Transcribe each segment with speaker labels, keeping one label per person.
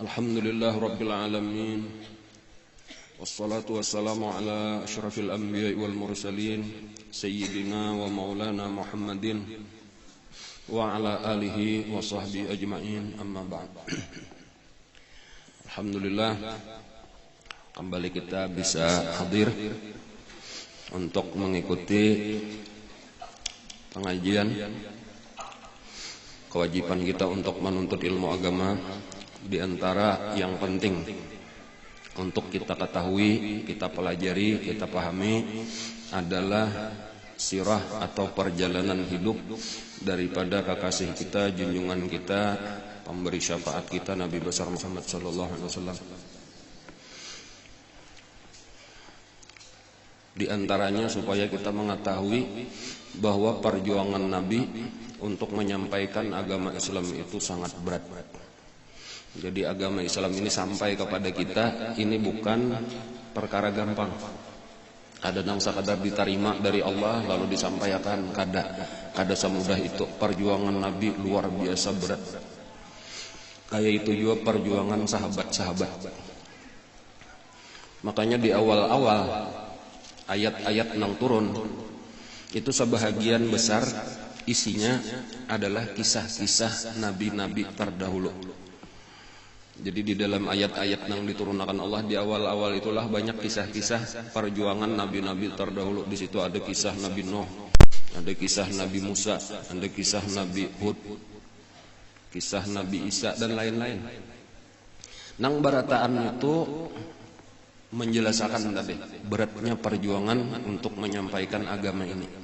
Speaker 1: Alhamdulillah Rabbil Alamin. Wassalatu wassalamu ala ashrafil anbiya wal mursalin Sayyidina wa maulana Muhammadin wa ala alihi wa sahbihi ajma'in, amma ba'd. Alhamdulillah, kembali kita bisa hadir untuk mengikuti pengajian. Kewajiban kita untuk menuntut ilmu agama, di antara yang penting untuk kita ketahui, kita pelajari, kita pahami adalah sirah atau perjalanan hidup daripada kekasih kita, junjungan kita, pemberi syafaat kita, Nabi besar Muhammad sallallahu alaihi wasallam. Di antaranya supaya kita mengetahui bahwa perjuangan Nabi untuk menyampaikan agama Islam itu sangat berat. Jadi agama Islam ini sampai kepada kita ini bukan perkara gampang. Kadang sekadar diterima dari Allah lalu disampaikan, kada semudah itu. Perjuangan Nabi luar biasa berat. Kayak itu juga perjuangan sahabat-sahabat. Makanya di awal-awal ayat-ayat yang turun itu sebahagian besar isinya adalah kisah-kisah nabi-nabi terdahulu. Jadi di dalam ayat-ayat yang diturunkan Allah di awal-awal itulah banyak kisah-kisah perjuangan nabi-nabi terdahulu. Di situ ada kisah Nabi Nuh, ada kisah Nabi Musa, ada kisah Nabi Hud, kisah Nabi Isa dan lain-lain. Nang barataan itu menjelaskan tadi beratnya perjuangan untuk menyampaikan agama ini.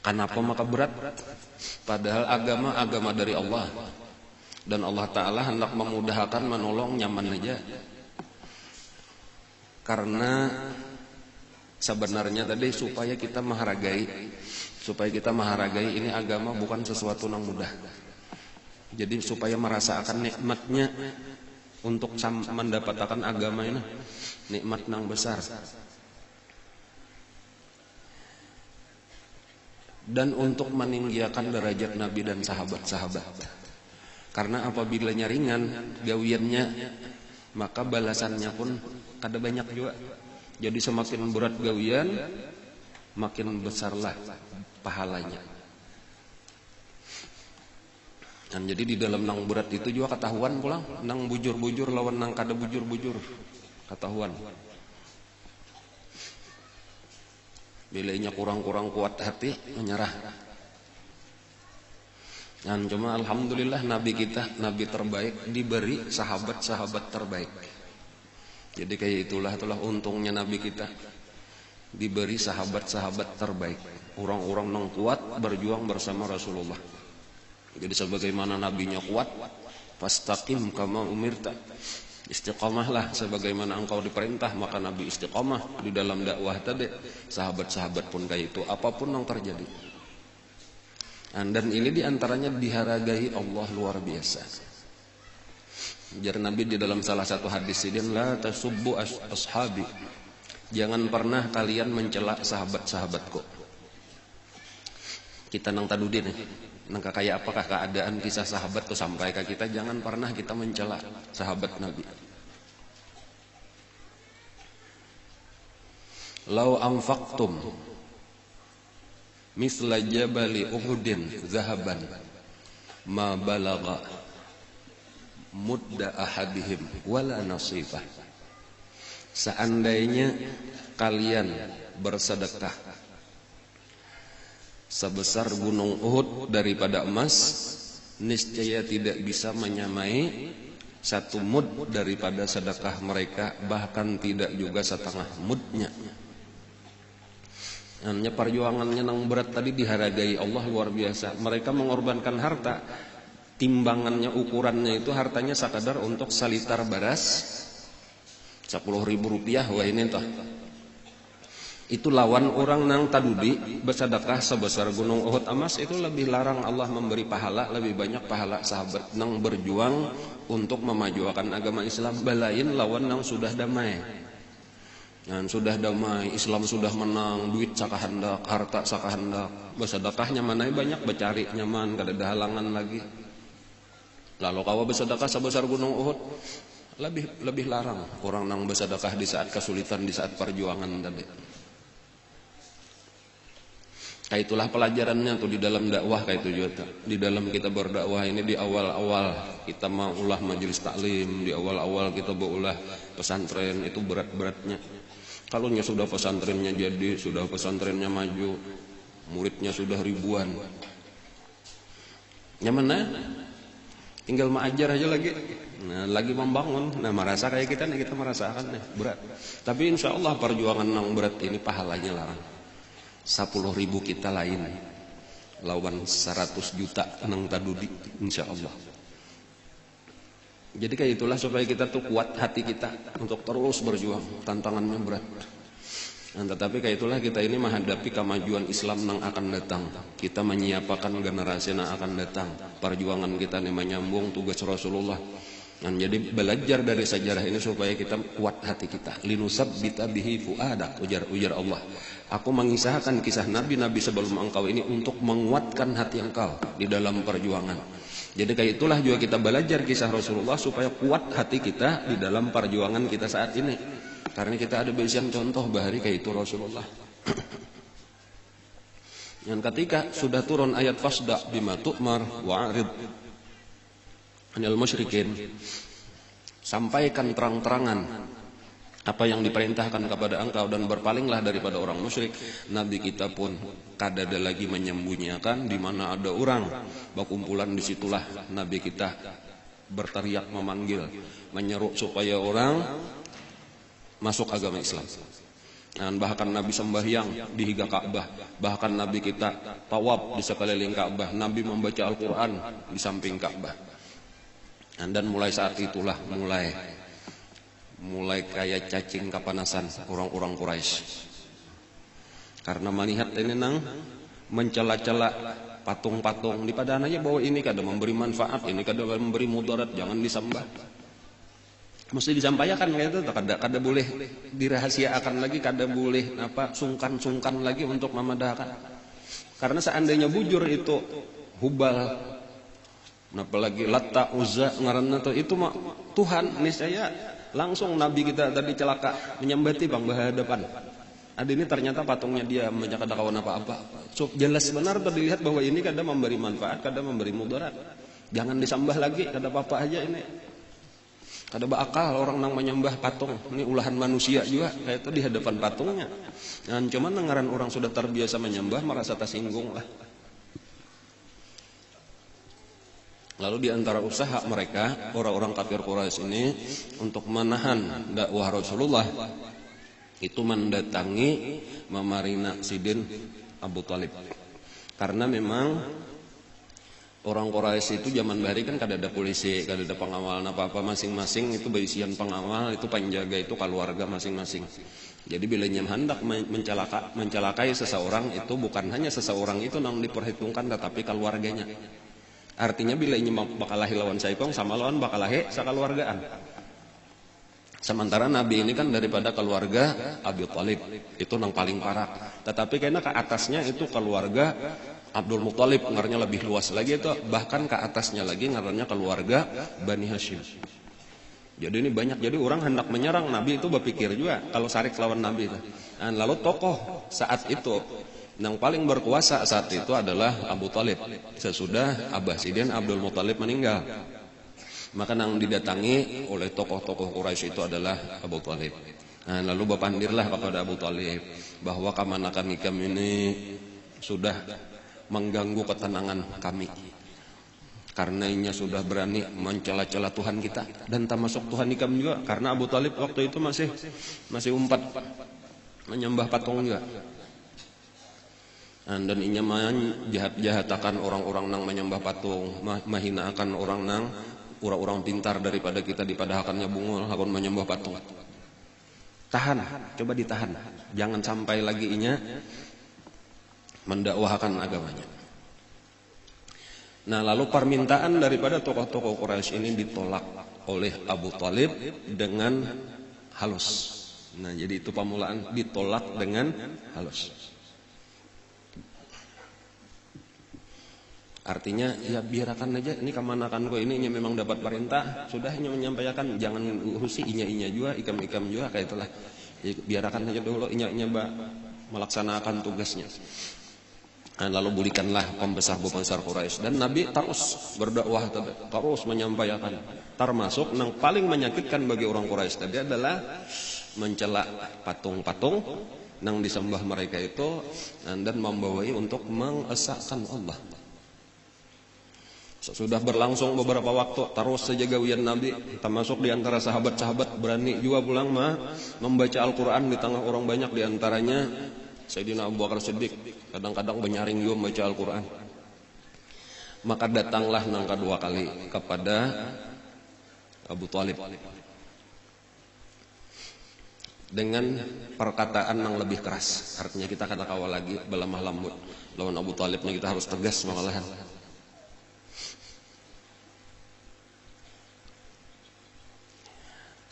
Speaker 1: Kenapa maka berat? Padahal agama dari Allah, dan Allah Ta'ala hendak memudahkan, menolong, nyaman aja. Karena sebenarnya tadi supaya kita menghargai ini agama bukan sesuatu yang mudah. Jadi supaya merasakan nikmatnya untuk mendapatkan agama ini, nikmat yang besar. Dan untuk meninggikan derajat Nabi dan sahabat-sahabat. Karena apabila ringan gawiannya, maka balasannya pun kada banyak juga. Jadi semakin berat gawian, makin besarlah pahalanya. Dan jadi di dalam nang berat itu juga ketahuan pulang, nang bujur-bujur lawan nang kada bujur-bujur ketahuan. Bilanya kurang-kurang kuat hati, menyerah. Dan cuma alhamdulillah Nabi kita, Nabi terbaik, diberi sahabat-sahabat terbaik. Jadi kayak itulah untungnya Nabi kita, diberi sahabat-sahabat terbaik, orang-orang yang kuat berjuang bersama Rasulullah. Jadi sebagaimana nabinya kuat, fastaqim kama umirta, istiqamahlah sebagaimana engkau diperintah, maka Nabi istiqamah di dalam dakwah tadi. Sahabat-sahabat pun kayak itu, apapun yang terjadi. Dan ini diantaranya dihargai Allah luar biasa. Jar Nabi di dalam salah satu hadis ini, la tasubbu ashabi, jangan pernah kalian mencela sahabat-sahabatku. Kita nang tadudi nih, nang kayak apakah keadaan kisah sahabat tuh sampai ke kita, jangan pernah kita mencela sahabat Nabi. Lau anfaqtum misla jabali Uhudin zahaban ma balagha mudda ahadihim wala nasifah. Seandainya kalian bersedekah sebesar gunung Uhud daripada emas, niscaya tidak bisa menyamai satu mud daripada sedekah mereka, bahkan tidak juga setengah mudnya. Namanya perjuangannya yang berat tadi dihargai Allah luar biasa. Mereka mengorbankan harta, timbangannya, ukurannya itu hartanya sekadar untuk salitar beras 10.000 rupiah. Wah ini toh, itu lawan orang nang tadudi bersedekah sebesar gunung Uhud emas. Itu lebih larang Allah memberi pahala, lebih banyak pahala sahabat nang berjuang untuk memajukan agama Islam. Balain lawan nang sudah damai. Dan sudah damai, Islam sudah menang, duit sakahandak, harta sakahandak, bersedekahnya mana banyak, becari nyaman, kada ada halangan lagi. Lalu kawa bersedekah sebesar gunung Uhud, lebih larang orang nang bersedekah di saat kesulitan, di saat perjuangan tadi. Kayak itulah pelajarannya tuh di dalam dakwah kayak itu juga. Di dalam kita berdakwah ini di awal-awal kita mau ulah majelis taklim, di awal-awal kita berulah pesantren itu berat-beratnya. Kalau sudah pesantrennya jadi, sudah pesantrennya maju, muridnya sudah ribuan. Nyaman tinggal mengajar aja lagi. Nah, lagi membangun. Nah, merasa kayak kita nih, kita merasakan nih berat. Tapi insya Allah perjuangan yang berat ini pahalanya larang. 10.000 kita lain lawan 100 juta nang tadudi insya Allah. Jadi kayak itulah supaya kita tuh kuat hati kita untuk terus berjuang, tantangannya berat. Nah, tetapi kayak itulah kita ini menghadapi kemajuan Islam yang akan datang. Kita menyiapkan generasi yang akan datang. Perjuangan kita ini menyambung tugas Rasulullah. Dan jadi belajar dari sejarah ini supaya kita kuat hati kita. Linusabbita bihi fuadak, ujar Allah. Aku mengisahkan kisah nabi-nabi sebelum engkau ini untuk menguatkan hati engkau di dalam perjuangan. Jadi kayak itulah juga kita belajar kisah Rasulullah supaya kuat hati kita di dalam perjuangan kita saat ini. Karena kita ada bisian contoh bahari kayak itu Rasulullah. Dan ketika sudah turun ayat fasda bima tu'mar wa'arid anil musyrikin, sampaikan terang-terangan apa yang diperintahkan kepada engkau dan berpalinglah daripada orang musyrik. Nabi kita pun kada ada lagi menyembunyikan di mana ada orang berkumpulan, disitulah Nabi kita berteriak memanggil, menyeru supaya orang masuk agama Islam. Dan bahkan Nabi sembahyang di higa Ka'bah, bahkan Nabi kita tawaf di sekeliling Ka'bah, Nabi membaca Al-Quran di samping Ka'bah. Dan mulai saat itulah mulai kayak cacing kepanasan orang-orang Quraisy. Karena melihat ini nang mencela-cela patung-patung di padananya bahwa ini kada memberi manfaat, ini kada memberi mudarat, jangan disembah. Mesti disampaikan kayak itu, kada boleh dirahasiakan lagi, kada boleh sungkan-sungkan lagi untuk memadahkan. Karena seandainya bujur itu Hubal, apalagi Latta, Uzza ngaranna itu mah Tuhan, niscaya langsung Nabi kita tadi celaka menyembati bang berhadapan. Ada ini ternyata patungnya dia banyak kada kawan apa-apa. So, jelas benar terlihat bahwa ini kada memberi manfaat, kada memberi mudarat. Jangan disembah lagi, kada apa-apa aja ini. Kada bakal orang nang menyembah patung, ini ulahan manusia juga kayak itu di hadapan patungnya. Dan cuman ngaran orang sudah terbiasa menyembah merasa tersinggung lah. Lalu di antara usaha mereka, orang-orang kafir Quraisy ini untuk menahan dakwah Rasulullah itu mendatangi memarina Sidin Abu Thalib. Karena memang orang Quraisy itu zaman bahari kan kada ada polisi, kada ada pengawal apa-apa, masing-masing itu berisian pengawal, itu penjaga, itu keluarga masing-masing. Jadi bila nyam hendak mencelakai seseorang itu bukan hanya seseorang itu yang diperhitungkan tetapi keluarganya. Artinya bila ini bakalahi lawan saikong sama lawan bakalahi sakaluargaan. Sementara Nabi ini kan daripada keluarga Abu Thalib, itu yang paling parah. Tetapi karena ke atasnya itu keluarga Abdul Muthalib, ngaranya lebih luas lagi itu, bahkan ke atasnya lagi ngaranya keluarga Bani Hashim. Jadi ini banyak, jadi orang hendak menyerang Nabi itu berpikir juga kalau sarik lawan Nabi itu. Dan lalu tokoh saat itu yang paling berkuasa saat itu adalah Abu Thalib. Sesudah Abah Sidin Abdul Muthalib meninggal, maka yang didatangi oleh tokoh-tokoh Quraisy itu adalah Abu Thalib. Nah, lalu berpandirlah kepada Abu Thalib bahwa kamanakan kami ini sudah mengganggu ketenangan kami. Karenanya sudah berani mencela-cela Tuhan kita dan termasuk Tuhan ikam juga. Karena Abu Thalib waktu itu masih umpat menyembah patung juga. Dan inya jahat-jahatakan orang-orang nang menyembah patung, mahinakan orang nang orang-orang pintar daripada kita dipadahakannya bungul hakon menyembah patung. Tahan, coba ditahan. Jangan sampai lagi inya mendakwahkan agamanya. Nah, lalu permintaan daripada tokoh-tokoh Quraisy ini ditolak oleh Abu Thalib dengan halus. Nah, jadi itu pamulaan ditolak dengan halus. Artinya ya biarkan aja, ini kemanakan kok ini memang dapat perintah, sudah hanya menyampaikan, jangan urusi inya juga, ikam juga kayak itulah. Ya, biarkan aja dulu inya melaksanakan tugasnya. Nah, lalu bulikanlah pembesar Quraisy, dan Nabi terus berdakwah, terus menyampaikan. Termasuk yang paling menyakitkan bagi orang Quraisy tadi adalah mencela patung-patung yang disembah mereka itu, dan membawai untuk mengesahkan Allah. Sudah berlangsung beberapa waktu, terus saja gawian Nabi, termasuk di antara sahabat-sahabat berani juga pulang membaca Al-Quran di tengah orang banyak, di antaranya Sayyidina Abu Bakar Siddiq, kadang-kadang menyaring juga membaca Al-Quran. Maka datanglah yang kedua kali kepada Abu Thalib dengan perkataan yang lebih keras. Artinya kita kata kawal lagi belamah lembut lawan Abu Thalibnya, kita harus tegas malahan.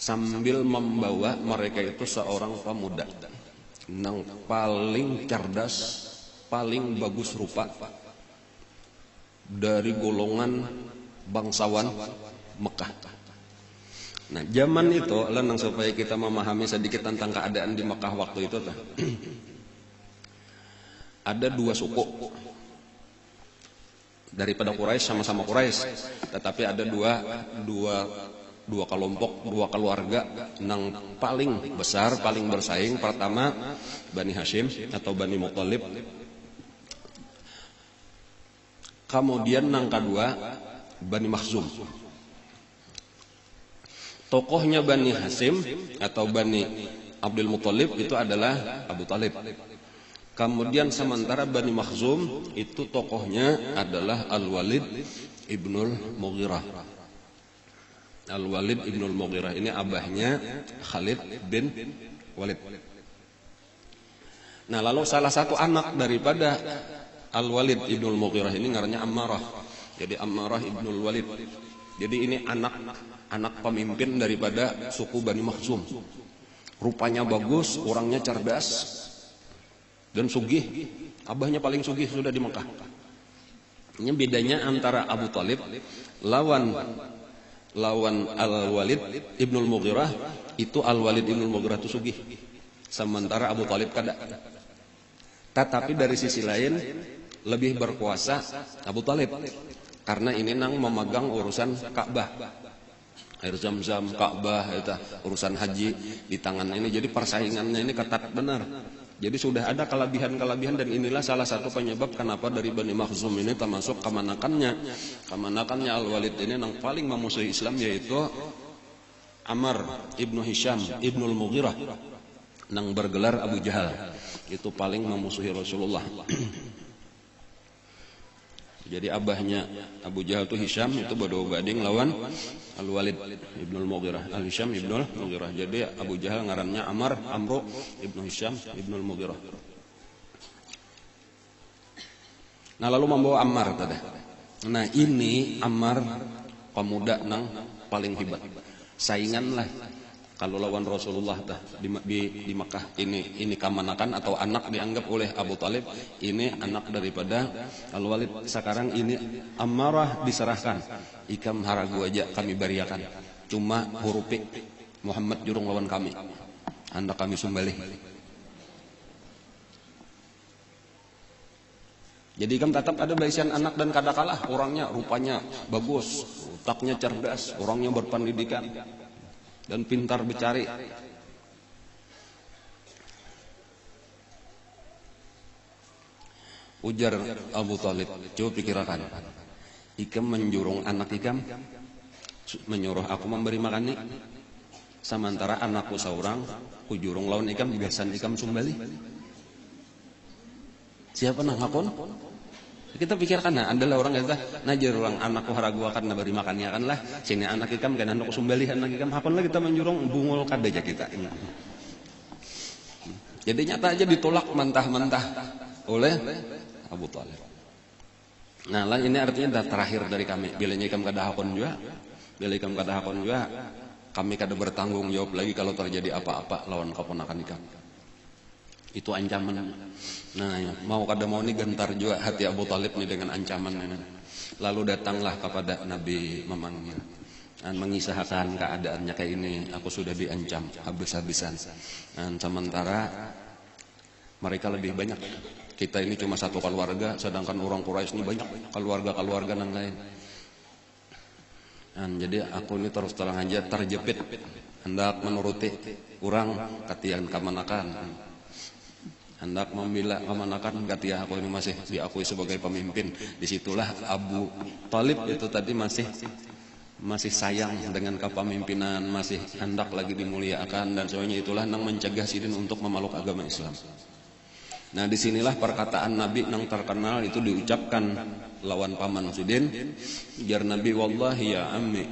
Speaker 1: Sambil membawa mereka itu seorang pemuda yang paling cerdas, paling bagus rupa dari golongan bangsawan Mekah. Nah, zaman itu lenang supaya kita memahami sedikit tentang keadaan di Mekah waktu itu tuh. Ada dua suku daripada Quraisy, sama-sama Quraisy, tetapi ada dua kelompok, dua keluarga yang paling besar, paling bersaing. Pertama Bani Hashim atau Bani Muthalib. Kemudian yang kedua Bani Makhzum. Tokohnya Bani Hashim atau Bani Abdul Muthalib itu adalah Abu Thalib. Kemudian sementara Bani Makhzum itu tokohnya adalah Al-Walid ibnul Mughirah. Al-Walid ibnul Mughirah ini abahnya Khalid bin Walid. Nah, lalu salah satu anak daripada Al-Walid ibnul Mughirah ini ngarannya Ammarah. Jadi Ammarah ibnul Walid. Jadi ini anak pemimpin daripada suku Bani Makhzum. Rupanya bagus, orangnya cerdas dan sugih. Abahnya paling sugih sudah di Mekah. Ini bedanya antara Abu Thalib lawan Al-Walid ibnul Mughirah. Itu Al-Walid ibnul Mughirah itu sugih, sementara Abu Thalib kada. Tetapi dari sisi lain lebih berkuasa Abu Thalib, karena ini nang memegang urusan Ka'bah, air Zam-Zam, Ka'bah, itu urusan haji di tangan ini. Jadi persaingannya ini ketat benar. Jadi sudah ada kelebihan-kelebihan, dan inilah salah satu penyebab kenapa dari Bani Makhzum ini termasuk kemanakannya Al-Walid ini yang paling memusuhi Islam, yaitu Ammar ibnu Hisham ibnul Mughirah yang bergelar Abu Jahal. Itu paling memusuhi Rasulullah. Jadi abahnya Abu Jahal itu Hisham, itu bodoh bading lawan Al-Walid ibnul Mughirah, Al-Hisham ibnul Mughirah. Jadi Abu Jahal ngarannya Amru ibnu Hisham ibnul Mughirah. Nah, lalu membawa Ammar tadi. Nah, ini Ammar pemuda nang paling hebat. Saingan lah kalau lawan Rasulullah di Makkah. Ini kamanakan atau anak dianggap oleh Abu Thalib, ini anak daripada Al-Walid. Sekarang ini Ammarah diserahkan, ikam haragu aja kami bariakan, cuma hurufik Muhammad jurung lawan kami, anda kami sumbalih. Jadi ikam tetap ada baisian anak, dan kada kalah orangnya, rupanya bagus, otaknya cerdas, orangnya berpendidikan dan pintar bercari. Ujar Abu Thalib, coba pikirkan, ikam menjurung anak ikam, menyuruh aku memberi makan nih, sementara anakku seorang kujurung lawan ikam, biasan ikam sumbali. Siapa nang hakon? Kita pikirkan, nah adalah orang kata najar orang anakku haragu akan beri makannya kan lah, sini anak ikam kan anakku sumbali anak ikam, hakon lah kita menjurung bungul kadaja kita. Jadi nyata aja ditolak mentah-mentah oleh Abu Thalib. Nah, lah ini artinya dah terakhir dari kami. Bila ikam kada hakon juga, kami kada bertanggung jawab lagi kalau terjadi apa-apa lawan keponakan ikam. Itu ancaman. Nah, mau kada mau ini gentar juga hati Abu Talib nih dengan ancaman ini. Lalu datanglah kepada Nabi memanggil dan mengisahkan keadaannya kayak ini, aku sudah diancam habis-habisan. Dan sementara mereka lebih banyak. Kita ini cuma satu keluarga, sedangkan orang Quraisy ini banyak keluarga-keluarga yang lain. Dan jadi aku ini terus terang aja terjepit hendak menuruti orang katian kamanakan, hendak membela kamanakan katian aku ini masih diakui sebagai pemimpin. Disitulah Abu Talib itu tadi masih sayang dengan kepemimpinan, masih hendak lagi dimuliakan dan sebagainya. Itulah yang mencegah Sidin untuk memeluk agama Islam. Nah, disinilah perkataan Nabi yang terkenal itu diucapkan lawan paman Sidin. Jar Nabi, wallahi ya ammi,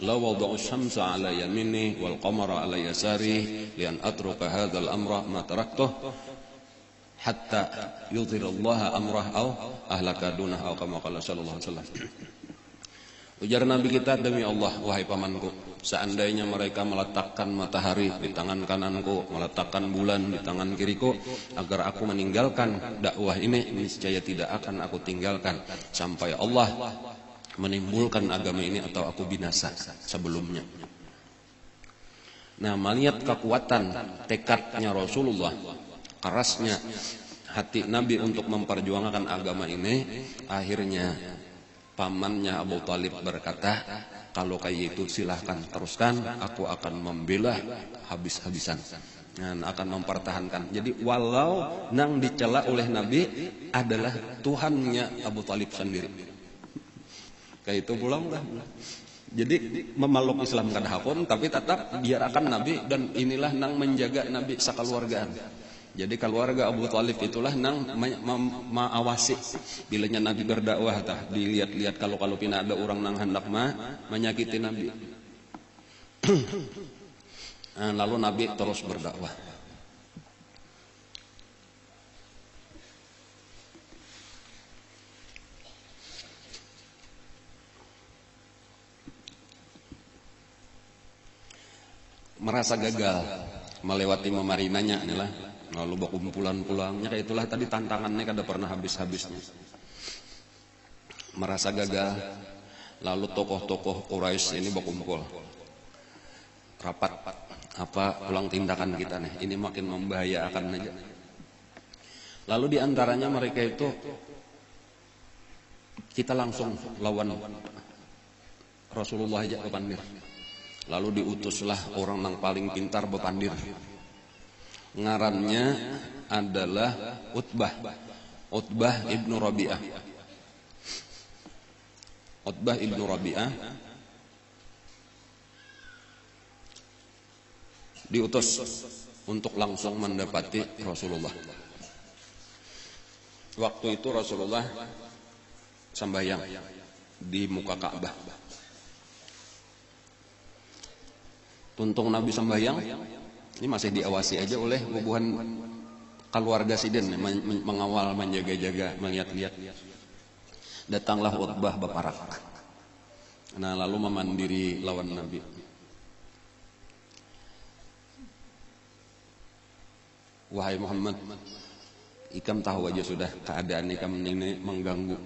Speaker 1: la wada'u syamsa ala yamini wal qamara ala yasari lian atruka hadzal amra ma taraktuh hatta yudhirallaha amrah au ahlaka dunah au kama qala sallallahu alaihi wasallam. Ujar Nabi kita, demi Allah wahai pamanku, seandainya mereka meletakkan matahari di tangan kananku, meletakkan bulan di tangan kiriku, agar aku meninggalkan dakwah ini, niscaya tidak akan aku tinggalkan sampai Allah menimbulkan agama ini atau aku binasa sebelumnya. Nah, melihat kekuatan tekadnya Rasulullah, kerasnya hati Nabi untuk memperjuangkan agama ini, akhirnya pamannya Abu Talib berkata, kalau kayak itu silahkan teruskan, aku akan membela habis-habisan dan akan mempertahankan. Jadi walau nang dicela oleh Nabi adalah Tuhannya Abu Talib sendiri, kayak itu pulang lah. Jadi memeluk Islam kada hakun, tapi tetap biarkan Nabi, dan inilah nang menjaga Nabi sakeluargaan. Jadi keluarga Abu Talib itulah nang mengawasi bilanya Nabi berdakwah, tah dilihat-lihat kalau pina ada orang nang hendak menyakiti Nabi. Lalu Nabi terus berdakwah. Merasa gagal melewati memarinanya inilah. Lalu berkumpulan pulangnya, kayak itulah tadi tantangannya kada pernah habis-habisnya. Merasa gagal, lalu tokoh-tokoh Quraisy ini berkumpul rapat, apa ulang tindakan kita nih, ini makin membahayakan aja. Lalu diantaranya mereka itu, kita langsung lawan Rasulullah aja bepandir. Lalu diutuslah orang yang paling pintar bepandir. Ngarannya adalah Utbah ibnu Rabi'ah. Utbah ibnu Rabi'ah diutus untuk langsung mendapati Rasulullah. Waktu itu Rasulullah sembahyang di muka Ka'bah. Tuntung Nabi sembahyang, ini masih diawasi aja oleh hubungan keluarga Sidin, mengawal, menjaga-jaga, melihat-lihat. Datanglah Utbah berparak. Nah, lalu memandiri lawan Nabi. Wahai Muhammad, ikam tahu aja sudah keadaan ikam ini mengganggu.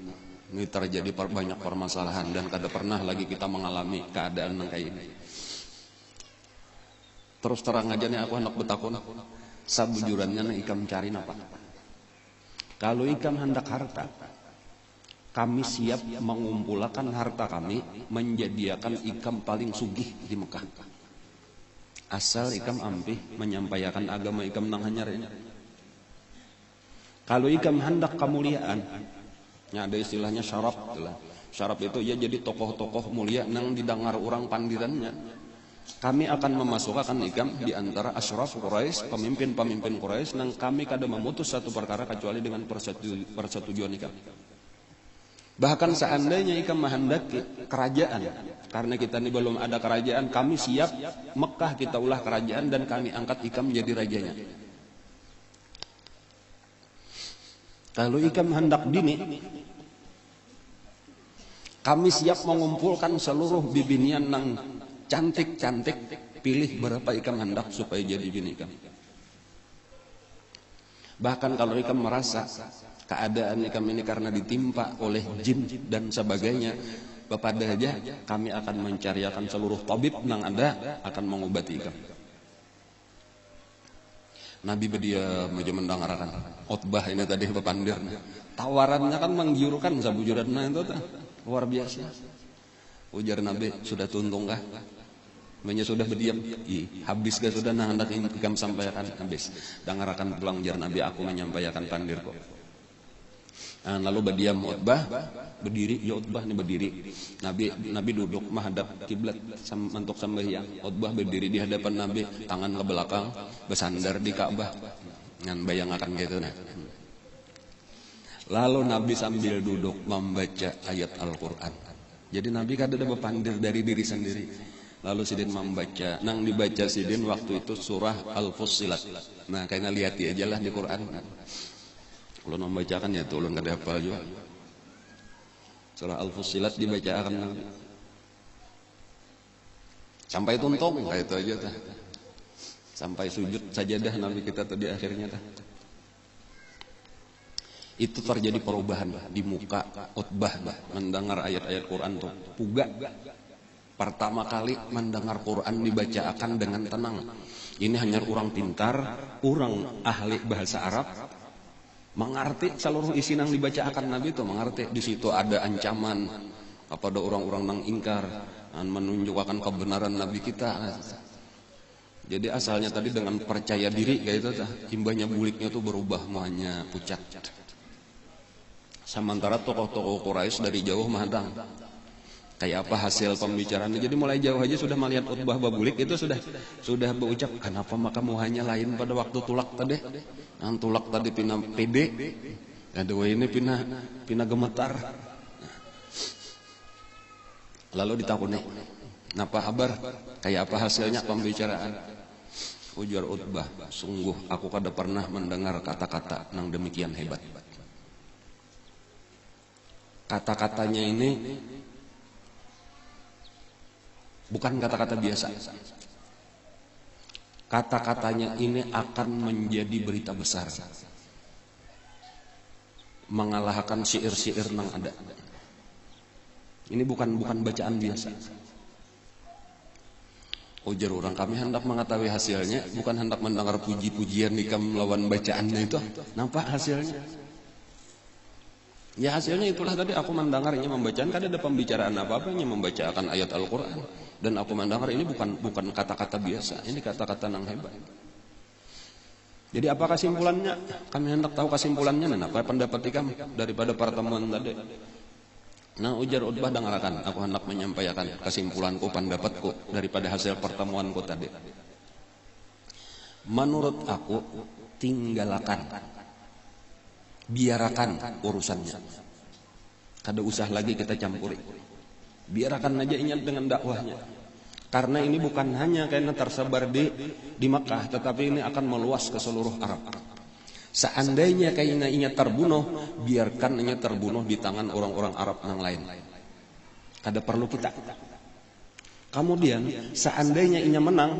Speaker 1: Ini terjadi banyak permasalahan dan kada pernah lagi kita mengalami keadaan yang kayak ini. Terus terang aja nih aku hendak bertakun, sabujurannya nih ikam cari apa? Kalau ikam hendak harta, kami siap mengumpulkan harta kami, menjadikan ikam paling sugih di Mekah. Asal ikam ampih menyampaikan agama ikam nang hanyar ini. Kalau ikam hendak kemuliaan, ya ada istilahnya syaraf. Syaraf itu ya jadi tokoh-tokoh mulia nang didengar orang pandirannya. Kami akan memasukkan ikam di antara asyraf Quraisy, pemimpin-pemimpin Quraisy, nang kami kada memutus satu perkara kecuali dengan persetujuan ikam. Bahkan seandainya ikam menghendaki kerajaan, karena kita ini belum ada kerajaan, kami siap Mekah kita ulah kerajaan dan kami angkat ikam menjadi rajanya. Kalau ikam hendak dini, kami siap mengumpulkan seluruh bibinian nang cantik-cantik, pilih berapa ikam hendak supaya jadi bini ikam. Bahkan kalau ikam merasa keadaan ikam ini karena ditimpa oleh jin dan sebagainya, bapak aja kami akan mencariakan seluruh tabib yang ada akan mengobati ikam. Nabi berdiam aja mendengarkan. Utbah ini tadi pepandir. Tawarannya kan menggiurkan sabujuranna itu luar biasa. Ujar Nabi, sudah tuntung kah? Menya sudah berdiam. Habis gak sudah nah hendak ikam sampaikan habis. Dengarkan pulang jar Nabi, aku menyampaikan pandir kok. Nah, lalu berdiam Utbah, berdiri, ya Utbah ini berdiri. Nabi duduk menghadap kiblat untuk sembahyang. Utbah berdiri di hadapan Nabi, tangan ke belakang, bersandar di Ka'bah. Ngan bayangkan gitu nah. Lalu Nabi sambil duduk membaca ayat Al-Qur'an. Jadi Nabi kan ada berpandir dari diri sendiri. Lalu sidin membaca, nang dibaca sidin waktu itu surah Al-Fussilat. Nah, kayaknya lihat aja lah di Quran. Kalau membacakan ya tuh ulun kada hafal juga. Surah Al-Fussilat dibacakan sampai tuntung kayak itu aja tah. Sampai sujud sajadah Nabi kita tadi akhirnya tah. Itu terjadi perubahan di muka Utbah mendengar ayat-ayat Quran tuh. Puga. Pertama kali mendengar Quran dibacakan dengan tenang. Ini hanya orang pintar, orang ahli bahasa Arab, mengerti seluruh isi yang dibacakan Nabi itu, mengerti di situ ada ancaman kepada orang-orang yang ingkar dan menunjukkan kebenaran Nabi kita. Jadi asalnya tadi dengan percaya diri kayak itu, imbahnya buliknya tuh berubah muanya pucat. Sementara tokoh-tokoh Quraisy dari jauh mandang kayak apa hasil pembicaraannya. Jadi mulai jauh aja sudah melihat Utbah babulik itu sudah berucap, kenapa maka muhanya lain pada waktu tulak tadi. Yang tulak tadi pina pede, aduh ini pina gemetar. Lalu ditakuni, napa kabar? Kayak apa hasilnya pembicaraan? Ujar Utbah, sungguh aku kada pernah mendengar kata-kata yang demikian hebat. Kata-katanya ini bukan kata-kata biasa. Kata-katanya ini akan menjadi berita besar, mengalahkan syair-syair yang ada. Ini bukan bacaan biasa. Ujar orang, kami hendak mengetahui hasilnya, bukan hendak mendengar puji-pujian nikam lawan bacaannya itu. Nampak hasilnya? Ya hasilnya itulah tadi aku mendengarnya membacakan, kan ada pembicaraan apa-apa yang membacakan ayat Al-Quran. Dan aku mendengar ini bukan kata-kata biasa, ini kata-kata yang hebat. Jadi apa kesimpulannya? Kami hendak tahu kesimpulannya dan apa pendapat kami daripada pertemuan tadi. Nah ujar Utbah, dengarkan, aku hendak menyampaikan kesimpulanku, pendapatku daripada hasil pertemuanku tadi. Menurut aku, tinggalkan, biarkan urusannya. Kada usah lagi kita campuri. Biarkan aja ingat dengan dakwahnya. Karena ini bukan hanya karena tersebar di Makkah, tetapi ini akan meluas ke seluruh Arab. Seandainya kayaknya ingat terbunuh, biarkan ingat terbunuh di tangan orang-orang Arab yang lain. Kada perlu kita. Kemudian seandainya inya menang,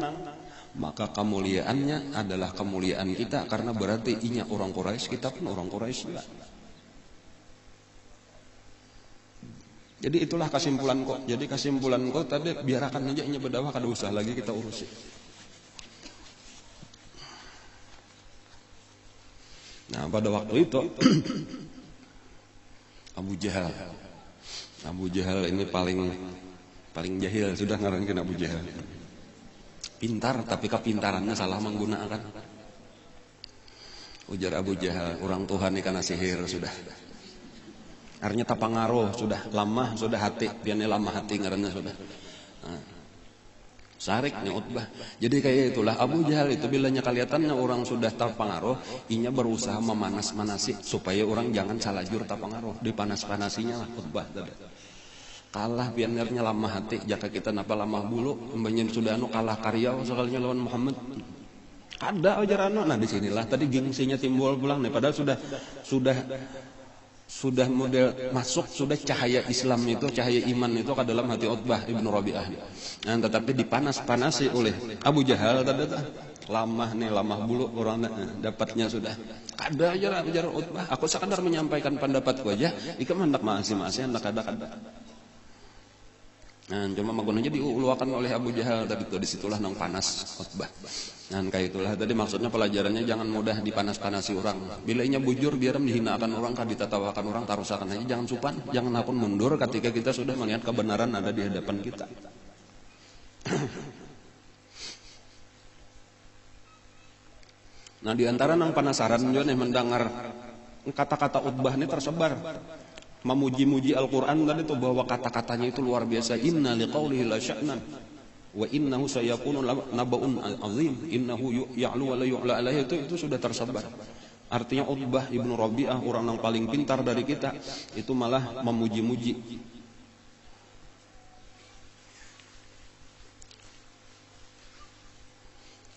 Speaker 1: maka kemuliaannya adalah kemuliaan kita, karena berarti inya orang Quraisy, kita pun orang Quraisy juga. Jadi itulah kesimpulanku. Jadi kesimpulanku tadi, biarkan aja inya berdakwah, kada usah lagi kita urusi. Nah pada waktu itu Abu Jahal ini paling jahil sudah ngarankeun Abu Jahal. Pintar tapi kepintarannya salah menggunakan. Ujar Abu Jahal, orang Tuhan ini karena sihir sudah. Artinya tapangaruh sudah lama, sudah hati, biarnya lama hati ngarannya sudah. Nah, sariknya Utbah. Jadi kayak itulah Abu Jahal itu bilanya kelihatannya orang sudah terpengaruh, inya berusaha memanas-manasi supaya orang jangan salajur terpengaruh, dipanas-panasinya lah Utbah tadi. Kalah biarnya lama hati, jika kita napa lama bulu, mbaknya sudah kalah karya sekalinya lawan Muhammad. Ada ajaran. Nah disinilah tadi gengsinya timbul pulang nih, padahal sudah sudah model masuk, sudah cahaya Islam itu, cahaya iman itu ke dalam hati Utbah ibnu Rabi'ah. Nah, tetapi dipanas-panasi oleh Abu Jahal tadi lamah bulu orang dapatnya sudah. Kada aja bicara Utbah, aku sekadar menyampaikan pendapatku aja, ika hendak masih hendak ada. Nah, cuma magunanya diuluakan oleh Abu Jahal tadi tuh, disitulah nang panas Utbah. Nah, kayak itulah tadi maksudnya pelajarannya jangan mudah dipanas-panasi orang. Bila inya bujur biar dihinakan orang, kah ditatawakan orang, tarusakan aja, jangan supan, jangan akun mundur ketika kita sudah melihat kebenaran ada di hadapan kita. Nah, di antara nang penasaran juga nih mendengar kata-kata Utbah ini tersebar. Memuji-muji Al-Quran tadi tuh, bahwa kata-katanya itu luar biasa. Inna liqaulihi la sya'nan wa innahu sayakunu nabaun azim innahu ya'lu wa la yu'la alaihi, itu sudah tersebar. Artinya Utbah ibnu Rabi'ah, orang yang paling pintar dari kita, itu malah memuji-muji.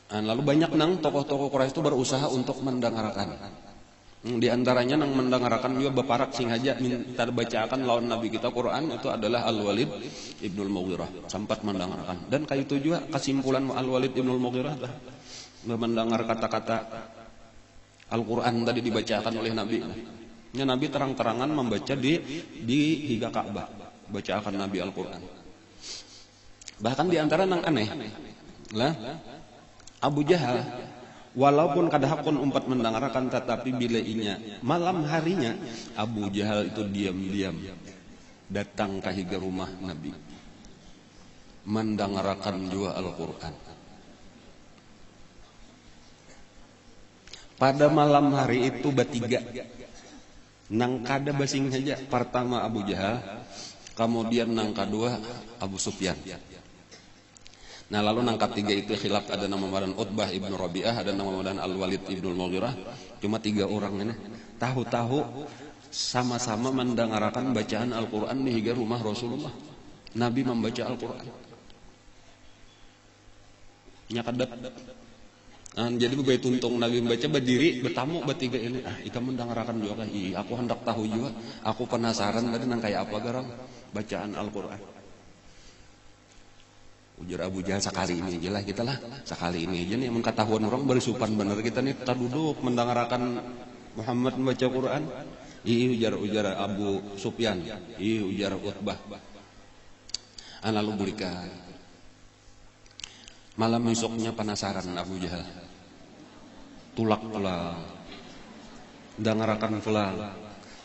Speaker 1: Lalu banyak nang tokoh-tokoh Quraisy itu berusaha untuk mendengarkan. Di antaranya nang mendengarkan juga baparak sing haja minta bacakan lawan Nabi kita Quran itu adalah Al-Walid Ibnul Mughirah, sempat mendengarkan. Dan kayak itu juga kesimpulan Al-Walid Ibnul Mughirah lah, mendengar kata-kata Al-Quran tadi dibacakan oleh Nabi. Ya, Nabi terang-terangan membaca di higa Ka'bah, bacakan Nabi Al-Quran. Bahkan di antara nang aneh lah, Abu Jahal walaupun kadahapun umpat mendengarkan, tetapi bila inya malam harinya Abu Jahal itu diam-diam datang ke higa rumah Nabi mendengarkan juga Al-Quran. Pada malam hari itu bertiga nang kada basing saja. Pertama Abu Jahal, kemudian nang kedua Abu Sufyan. Nah, lalu nang ketiga itu khilaf, ada nama badan Utbah ibnu Rabi'ah, ada nama badan Al-Walid ibnu Mughirah. Cuma 3 orang ini tahu-tahu sama-sama mendengarkan bacaan Al-Quran di higa rumah Rasulullah. Nabi membaca Al-Quran. Nyakadat. Jadi begitu tuntung Nabi membaca, berdiri bertamu bertiga ini. Ika mendengarkan juga. Aku hendak tahu juga. Aku penasaran tadi nang kayak apa garang bacaan Al-Quran. Ujar Abu Jahal, sekali ini aja lah kita lah, sekali ini aja nih, mengketahuan orang berisupan bener kita nih, kita duduk mendengarkan Muhammad membaca Quran. Ujar Abu Sufyan, ujar Utbah. Lalu berikan. Malam besoknya penasaran Abu Jahal, tulak pulang, dengarkan pulang,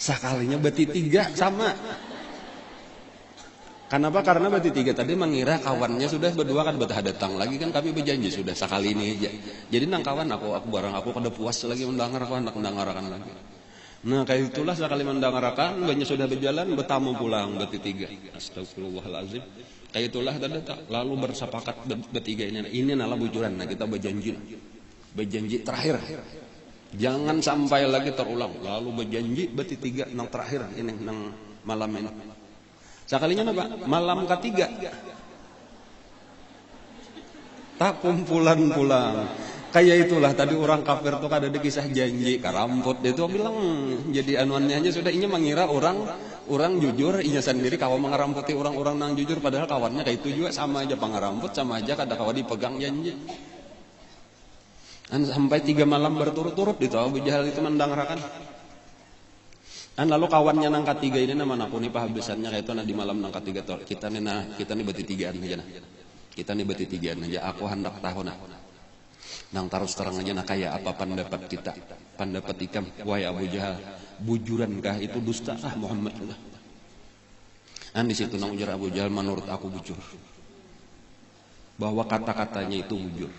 Speaker 1: sekalinya berarti 3 sama. Kenapa? Karena berarti 3 tadi mengira kawannya sudah berdua kan betah datang lagi kan, kami berjanji sudah sekali ini aja. Jadi nang kawan aku barang aku kada puas lagi mendengar, aku hendak mendengarkan lagi. Nah, kayak itulah sekali mendengarkan banyak sudah berjalan, bertamu pulang berarti 3. Astagfirullahalazim. Kayak itulah tadi lalu bersepakat bertiga ini adalah bujuran. Nah, kita berjanji terakhir. Jangan sampai lagi terulang. Lalu berjanji berarti 3 nang terakhir ini nang malam ini. Sekalinya apa? Malam ketiga tak kumpulan pulang. Kayak itulah tadi orang kafir tuh ada di kisah janji karamput itu bilang jadi anuannya aja sudah, inya mengira orang jujur, inya sendiri kawan mengaramputi orang-orang nang jujur, padahal kawannya kayak itu juga sama aja pengaramput, sama aja kada kawan dipegang janji. Dan sampai 3 malam berturut-turut itu Abu Jahal itu mendengarkan. Dan lalu kawannya nang ketiga ini nama aku nih pahabisannya kayak itu di malam nang ketiga kita nih berarti 3an aja nah. Kita nih berarti 3an aja. Aku hendak tahu nah. Nang terus terang aja nah kayak apa pendapat kita. Pendapat ikam, wahai Abu Jahal, bujurankah itu dusta Muhammad? Dan di situ nang ujar Abu Jahal, menurut aku bujur. Bahwa kata-katanya itu bujur.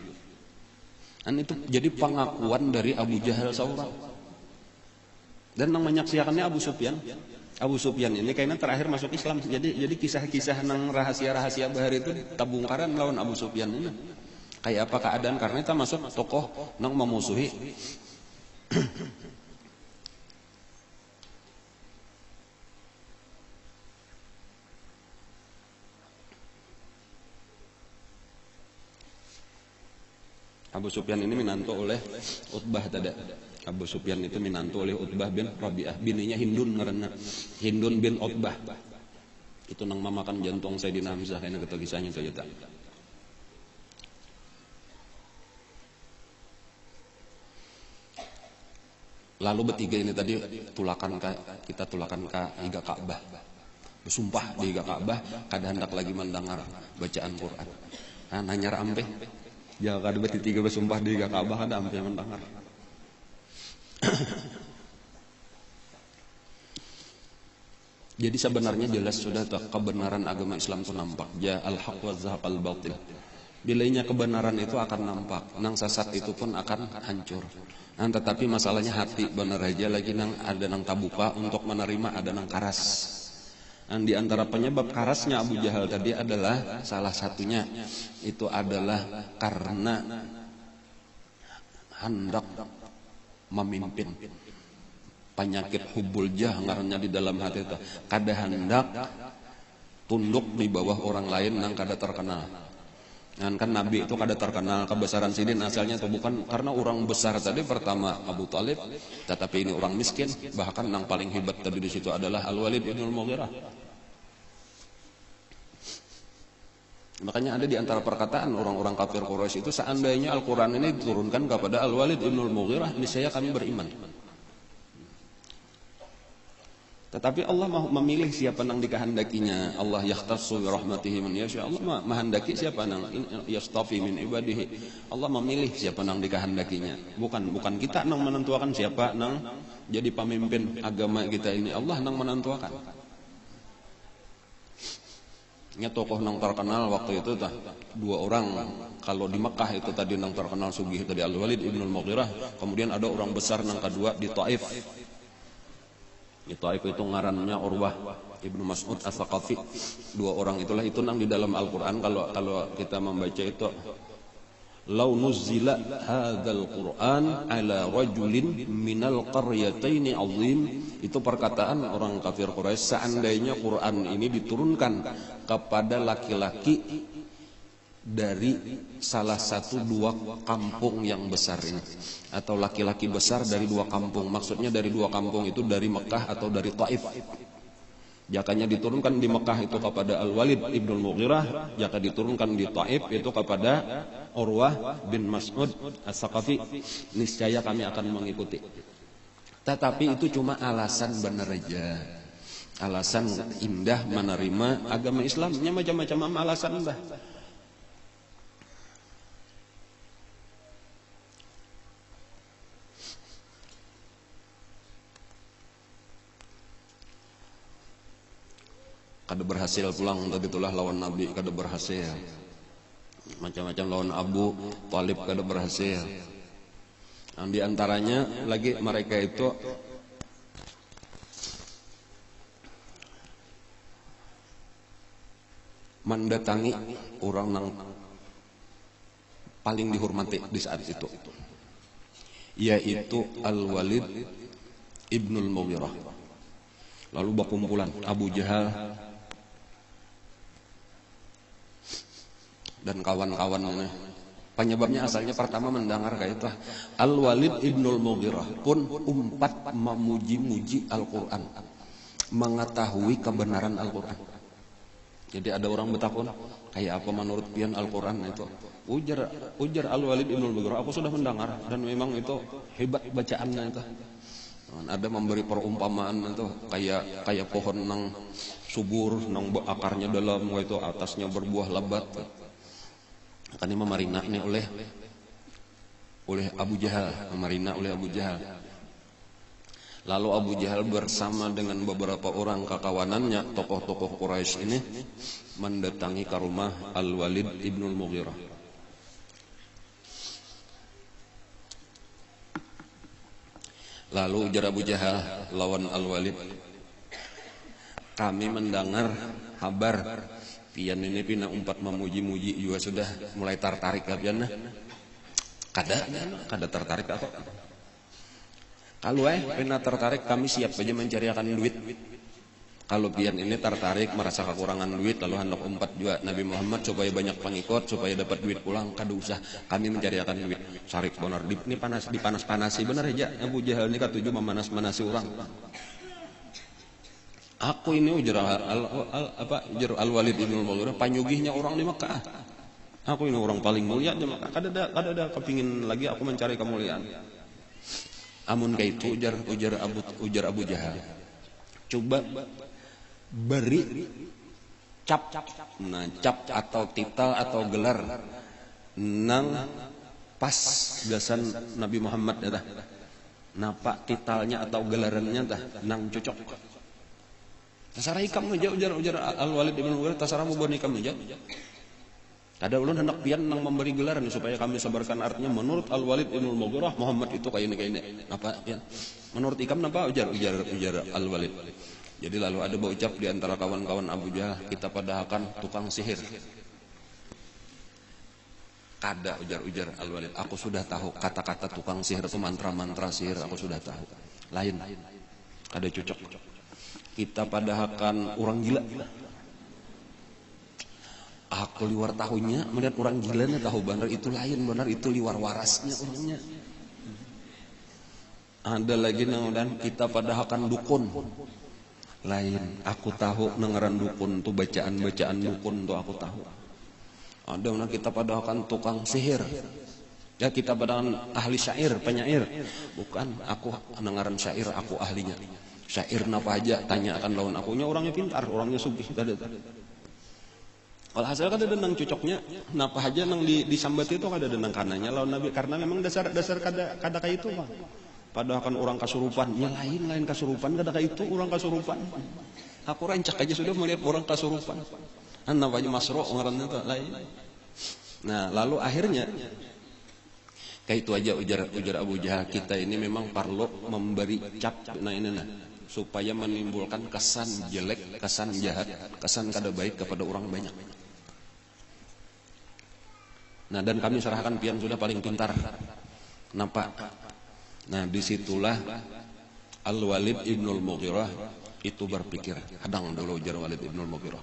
Speaker 1: Dan itu jadi pengakuan dari Abu Jahal seorang. Dan yang menyaksikannya Abu Sufyan. Abu Sufyan ini kayaknya terakhir masuk Islam. Jadi kisah-kisah nang rahasia-rahasia bahar itu tabungkaran lawan Abu Sufyan ini. Kayak apa keadaan, karena kita masuk tokoh nang memusuhi Abu Sufyan ini minantu oleh Utbah tadi. Abu Sufyan itu minantu oleh Utbah bin Rabi'ah, bininya Hindun ngaranna, Hindun bin Utbah. Itu nang mamakan jantung Sayyidina Hamzah kayaknya kata kisahnya itu ya. Lalu bertiga ini tadi kita tulakan ke Iga Ka'bah. Bersumpah di Iga Ka'bah kada hendak lagi mendengar bacaan Quran. Nah, nanya ampe. Ya kada bertiga bersumpah di Iga Ka'bah kada ampe mendengar. Jadi sebenarnya jelas sudah kebenaran agama Islam itu nampak. Ja al-haq wa zahaqal batil. Bilainya kebenaran itu akan nampak, nang sesat itu pun akan hancur. Nah, tetapi masalahnya hati benar aja lagi nang ada nang tabuka untuk menerima, ada nang karas. Dan di antara penyebab karasnya Abu Jahal tadi adalah salah satunya itu adalah karena hendak memimpin. Penyakit hubul jah ngarannya di dalam hati itu. Kada hendak tunduk di bawah orang lain nang kada terkenal. Dan kan Nabi itu kada terkenal kebesaran sidin asalnya itu bukan karena orang besar tadi pertama Abu Thalib, tetapi ini orang miskin, bahkan yang paling hebat tadi di situ adalah Al-Walid bin Al-Mughirah. Makanya ada di antara perkataan orang-orang kafir Quraisy itu seandainya Al-Qur'an ini diturunkan kepada Al-Walid bin Al-Mughirah, niscaya kami beriman. Tetapi Allah memilih siapa yang dikehendakinya. Allah yakhtassu bi rahmatihi man yasha. Allah menghendaki siapa yang yastafi min ibadihi. Allah memilih siapa yang dikehendakinya. Bukan kita yang menentukan siapa yang jadi pemimpin agama kita ini. Allah yang menentukan. Ini tokoh yang terkenal waktu itu dua orang. Kalau di Mekah itu tadi yang terkenal sugih tadi Al-Walid ibn Al-Mughirah. Kemudian ada orang besar yang kedua di Taif. Di Taif itu ngarannya Urwah Ibnu Mas'ud As-Saqafi. Dua orang itulah itu nang di dalam Al-Qur'an kalau kita membaca itu lau nuzzila hadzal Qur'an ala rajulin minal qaryataini azim, itu perkataan orang kafir Quraisy seandainya Quran ini diturunkan kepada laki-laki dari salah satu dua kampung yang besar ini, atau laki-laki besar dari dua kampung. Maksudnya dari dua kampung itu dari Mekah atau dari Taif. Jakanya diturunkan di Mekah itu kepada Al-Walid ibn Al-Mughirah, jaka diturunkan di Taif itu kepada Urwah bin Mas'ud As-Saqafi, niscaya kami akan mengikuti. Tetapi itu cuma alasan benar aja, alasan indah menerima agama Islamnya, macam-macam alasan dah. Kada berhasil pulang tadi itulah lawan Nabi, kada berhasil. Macam-macam lawan Abu Thalib kada berhasil. Nah, di antaranya lagi mereka itu mendatangi orang yang paling dihormati di saat itu, yaitu Al-Walid ibnul Mughirah. Lalu berkumpulan Abu Jahal dan kawan-kawannya. Penyebabnya asalnya pertama mendengar kayak itu Al-Walid ibnul Mughirah pun umpat memuji-muji Al-Quran, mengetahui kebenaran Al-Quran. Jadi ada orang bertakun, kayak apa menurut pian Al-Quran itu? Ujar Al-Walid ibnul Mughirah, aku sudah mendengar dan memang itu hebat bacaannya itu. Ada memberi perumpamaan itu kayak pohon nang subur, nang akarnya dalam, itu atasnya berbuah lebat. Kan ini memarina nih oleh Abu Jahal, memarina oleh Abu Jahal. Lalu Abu Jahal bersama dengan beberapa orang kekawanannya, tokoh-tokoh Quraisy ini mendatangi ke rumah Al-Walid ibnul Mughirah. Lalu ujar Abu Jahal lawan Al-Walid, kami mendengar kabar pian ini pina umpat memuji-muji juga sudah mulai tertarik lah pian. Kada tertarik atau kalau pina tertarik, kami siap saja mencarikan duit. Kalau pian ini tertarik merasa kekurangan duit lalu hendak umpat juga Nabi Muhammad supaya banyak pengikut supaya dapat duit pulang, kada usah kami mencari akan duit. Sarik benar ini panas dipanas-panasi benar aja Abu Jahal ini katuju memanas-manasi orang. Aku ini ujar Al-Walid ibn al-Mughirah panyugihnya orang di Mekah. Aku ini orang paling mulia di Mekah. Kada ada kepingin lagi aku mencari kemuliaan. Amun kaitu ujar Abu Jahal. Coba beri cap, nah cap atau titel atau gelar nang pas gasan Nabi Muhammad dah. Napa titelnya atau gelarannya dah nang cocok. Tasara ikam aja ujar Al-Walid bin Mughirah tasara mau ikam aja. Ada ulun hendak pian nang memberi gelaran supaya kami sebarkan artinya menurut Al-Walid bin Mughirah Muhammad itu kayak ini. Apa ya? Menurut ikam napa ujar Al-Walid. Jadi lalu ada berucap di antara kawan-kawan Abu Jahal, kita padahkan tukang sihir. Kada ujar Al-Walid, aku sudah tahu kata-kata tukang sihir itu mantra-mantra sihir, aku sudah tahu. Lain, kada cocok. Kita padahkan orang gila. Aku liwar tahunya, melihat orang gilanya tahu benar itu lain, benar itu liwar warasnya orangnya. Ada lagi dan kita padahkan dukun. Lain, aku tahu nengeran dukun tuh bacaan dukun tuh aku tahu. Ada mana kita padahkan tukang sihir. Ya kita padahkan ahli syair, penyair. Bukan, aku nengeran syair, aku ahlinya. Syair napa aja tanya akan lawan akunya orangnya pintar, orangnya sugih. Kalau hasil kan ada nang cocoknya, napa aja nang disambat itu ada nang kanannya lawan Nabi karena memang dasar kada kayak itu Pak. Padahal kan orang kasurupan, ya lain kasurupan, kada kayak itu orang kasurupan. Aku rancak aja sudah melihat orang kasurupan. Namanya Masro ngarannya itu lain. Nah lalu akhirnya kayak itu aja ujar Abu Jahal kita ini memang perlu memberi cap, nah ini supaya menimbulkan kesan jelek, kesan jahat, kesan kada baik kepada orang banyak. Nah dan kami serahkan pian sudah paling pintar. Kenapa? Nah disitulah Al-Walid ibn al-Mughirah itu berpikir hadang dulu ujar Walid ibn al-Mughirah.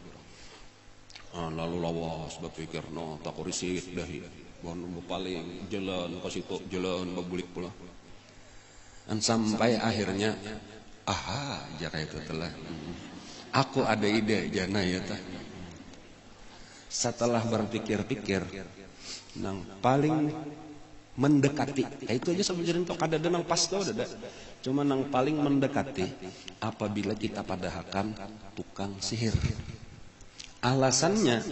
Speaker 1: Lalu lawas berpikir no tak risit dahi bon paling jalan ke situ jalan babulik pula. Dan sampai akhirnya jaka itu telah aku ada ide jana ya tah. Setelah berpikir-pikir nang paling mendekati itu aja sebenarnya untuk kada nang pas tuh ada cuma nang paling mendekati apabila kita padahkan tukang sihir. Alasannya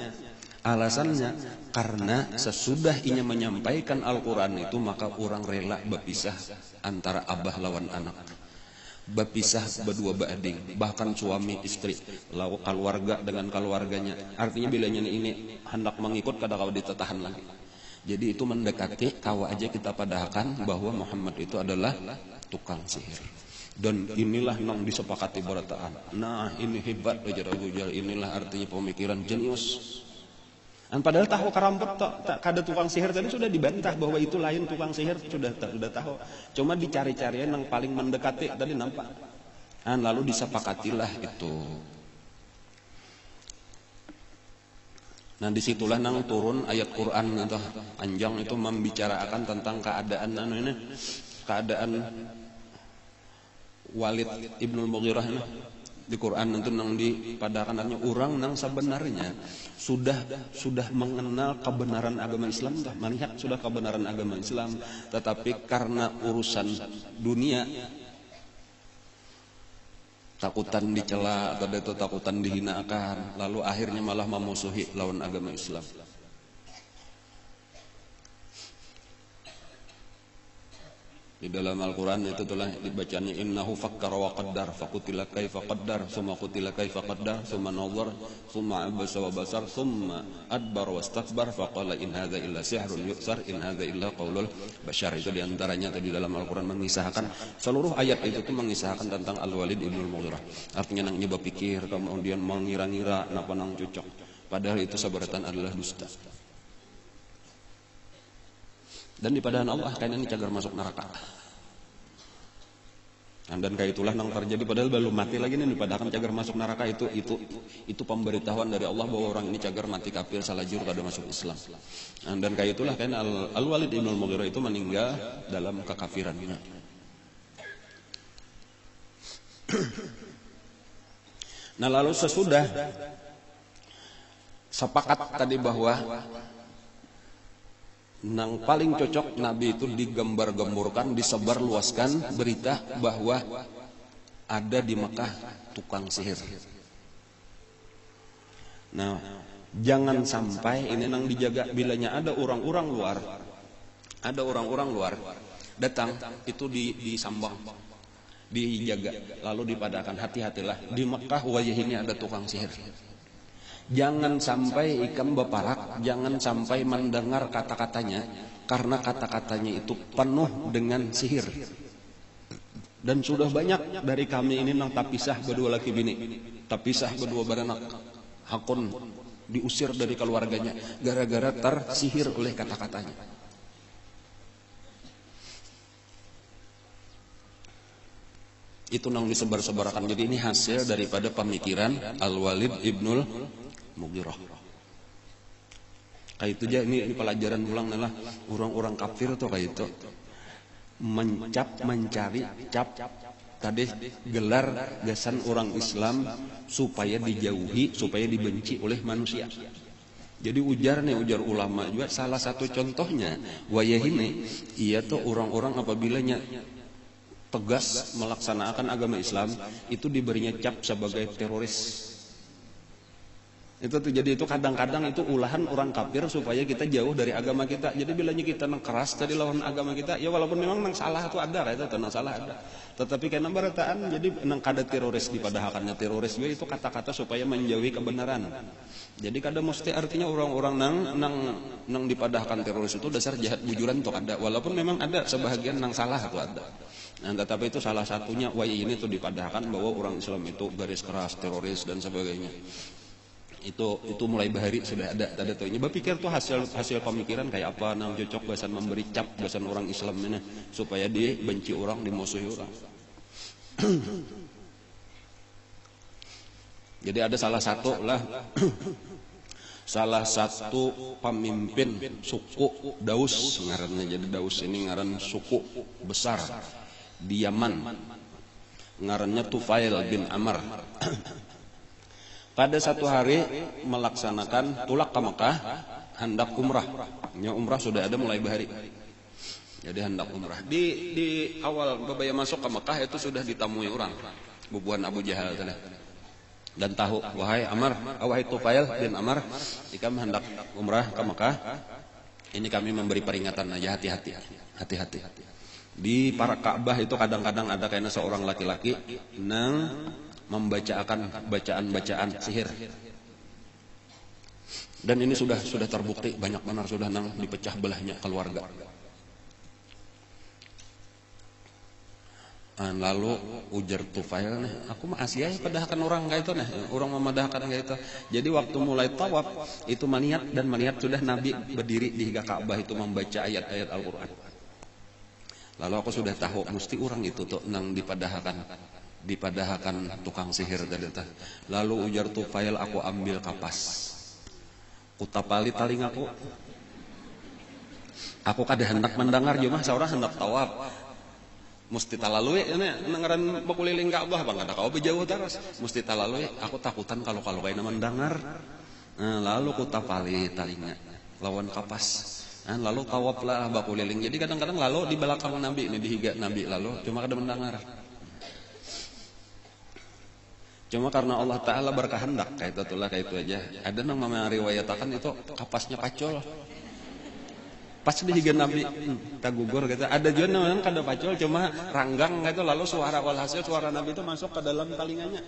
Speaker 1: karena sesudah inya menyampaikan Al-Quran itu maka orang rela berpisah antara abah lawan anak, berpisah berdua bading, bahkan suami istri, keluarga dengan keluarganya. Artinya bilanya ini hendak mengikut kada kau ditetahan lagi. Jadi itu mendekati kau aja kita padahkan bahwa Muhammad itu adalah tukang sihir. Dan inilah yang disepakati berataan. Nah ini hebat ujar Abu Jahal, inilah artinya pemikiran jenius. Dan padahal tahu keramput kada tukang sihir tadi sudah dibantah bahwa itu lain tukang sihir sudah tahu. Cuma dicari-carian yang paling mendekati tadi nampak. Dan lalu disepakatilah itu. Nah disitulah nang turun ayat Quran atau panjang itu membicarakan tentang keadaan Walid ibn al-Mughirah ini di Quran itu nang dipadakannya orang nang sebenarnya sudah mengenal kebenaran agama Islam, melihat sudah kebenaran agama Islam, tetapi karena urusan dunia takutan dicela atau itu takutan dihinakan, lalu akhirnya malah memusuhi lawan agama Islam. Di dalam Al-Quran itu telah dibacanya innahu fakkara wa qaddar faqutila kaifa qaddar summa qutila kaifa qaddar summa nazar summa abasa wa basar summa adbar wastakbar faqala in hadza illa sihrun yu'sar in hadza illa qaulul bashar. Itu diantaranya tadi dalam Al-Quran mengisahkan seluruh ayat itu mengisahkan tentang Al-Walid ibn al-Mughirah. Artinya nang nyoba pikir kemudian mengira-ngira napa nang cocok, padahal itu sabaratan adalah dusta. Dan di padahan Allah kayaknya ini cagar masuk neraka. Dan kayak itulah yang terjadi, padahal belum mati lagi nih dipadahkan cagar masuk neraka. Itu pemberitahuan dari Allah bahwa orang ini cagar mati kafir salajur kada masuk Islam. Dan kayak itulah kan Al-Walid ibn al-Mughirah itu meninggal dalam kekafirannya. Nah lalu sesudah sepakat tadi bahwa yang paling cocok Nabi itu digambar-gemburkan, disebarluaskan berita bahwa ada di Mekah tukang sihir. Nah, jangan sampai ini nang dijaga, bilanya ada orang-orang luar datang itu disambang, dijaga, lalu dipadakan, hati-hatilah di Mekah wajah ini ada tukang sihir. Jangan sampai ikam beparak, jangan sampai mendengar kata-katanya, karena kata-katanya itu penuh dengan sihir. Dan sudah banyak dari kami ini nang tapisah berdua laki bini, tapisah berdua baranak, hakun diusir dari keluarganya gara-gara tersihir oleh kata-katanya. Itu nang disebar-sebarkan. Jadi ini hasil daripada pemikiran Al-Walid ibnul Mughirah. Kayak itu aja ini pelajaran ulang adalah orang-orang kafir tuh kayak itu mencari cap tadi gelar gasan orang Islam supaya dijauhi, supaya dibenci oleh manusia. Jadi ujar ulama juga salah satu contohnya wayah ini, ia tuh orang-orang apabila tegas melaksanakan agama Islam itu diberinya cap sebagai teroris. Itu tuh, jadi itu kadang-kadang itu ulahan orang kafir supaya kita jauh dari agama kita. Jadi bilanya kita nang keras tadi lawan agama kita, ya walaupun memang nang salah itu ada, kayak itu nang salah ada. Tetapi karena berataan, jadi nang kada teroris dipadahakannya teroris juga itu kata-kata supaya menjauhi kebenaran. Jadi kada mesti artinya orang-orang nang dipadahkan teroris itu dasar jahat bujuran tuh ada, walaupun memang ada sebahagian nang salah itu ada. Nah, tetapi itu salah satunya wai ini tuh dipadahkan bahwa orang Islam itu garis keras, teroris dan sebagainya. Itu mulai bahari sudah ada tanda tuh. Nyoba pikir tuh hasil pemikiran kayak apa nang cocok bahasan memberi cap bahasan orang Islam ini supaya dibenci orang, dimusuhi orang. Jadi ada salah satu pemimpin suku Daus ngarannya. Jadi Daus ini ngaran suku besar di Yaman. Ngarannya Tufail bin Amr. Pada satu hari melaksanakan tulak ke Mekah, hendak umrah. Ya, umrah sudah ada mulai bahari. Jadi hendak umrah. Di awal babaya masuk ke Mekah itu sudah ditamui orang, bubuhan Abu Jahal tadi. Dan tahu, wahai Tufail bin Amr, jika hendak umrah ke Mekah, ini kami memberi peringatan aja, hati-hati. Di para Ka'bah itu kadang-kadang ada kayaknya seorang laki-laki nang membacakan bacaan-bacaan sihir. Dan ini sudah terbukti banyak benar sudah nang dipecah belahnya keluarga. Lalu ujar Tufail nih, aku mah asyik padahkan orang kayak itu nih, orang memadahkan kayak itu. Jadi waktu mulai tawaf itu melihat sudah Nabi berdiri di Ka'bah itu membaca ayat-ayat Al-Qur'an. Lalu aku sudah tahu mesti orang itu tuh nang dipadahakan tukang sihir tadi. Lalu ujar Tufail, aku ambil kapas, kutapali talingaku. Aku kada hendak mendengar cuma seorang hendak tawaf. Mesti talalui ini nengaran bakuliling Ka'bah bang kada kau bejauh terus. Mesti talalui, aku takutan kalau kayaknya mendengar. Lalu kutapali talinga lawan kapas. Lalu tawaflah bakuliling. Jadi kadang-kadang lalu di belakang Nabi ini dihiga Nabi lalu cuma kada mendengar. Cuma karena Allah Ta'ala berkehendak kayak itu aja. Ada yang meriwayatkan itu kapasnya pacul. Pas dihiga Nabi tak gugur gitu. Ada juga yang kada pacul cuma ranggang gitu, lalu walhasil suara Nabi itu masuk ke dalam telinganya.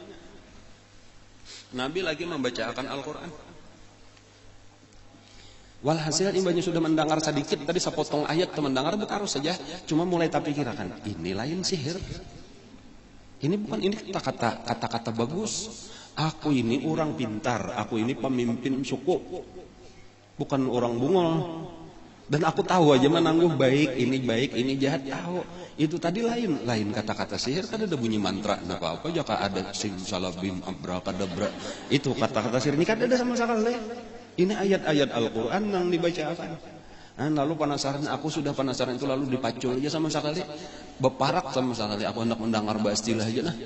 Speaker 1: Nabi lagi membacakan Al-Qur'an. Walhasil imbanya sudah mendengar sedikit tadi sepotong ayat mendengar bertaruh saja, cuma mulai tak pikirkan ini lain sihir. Ini bukan, ini kata-kata bagus. Aku ini orang pintar, aku ini pemimpin suku, bukan orang bungol. Dan aku tahu aja menangguh baik ini jahat tahu. Itu tadi lain kata-kata sihir kan ada bunyi mantra apa jaka ada simsalabim abrakadabra. Itu kata-kata sihir ini kan ada sama sekali. Ini ayat-ayat Al-Qur'an yang dibacakan. Lalu penasaran, aku sudah penasaran itu lalu dipacul aja sama sekali. Beparak sama sekali aku hendak mendengar bastilah aja nah.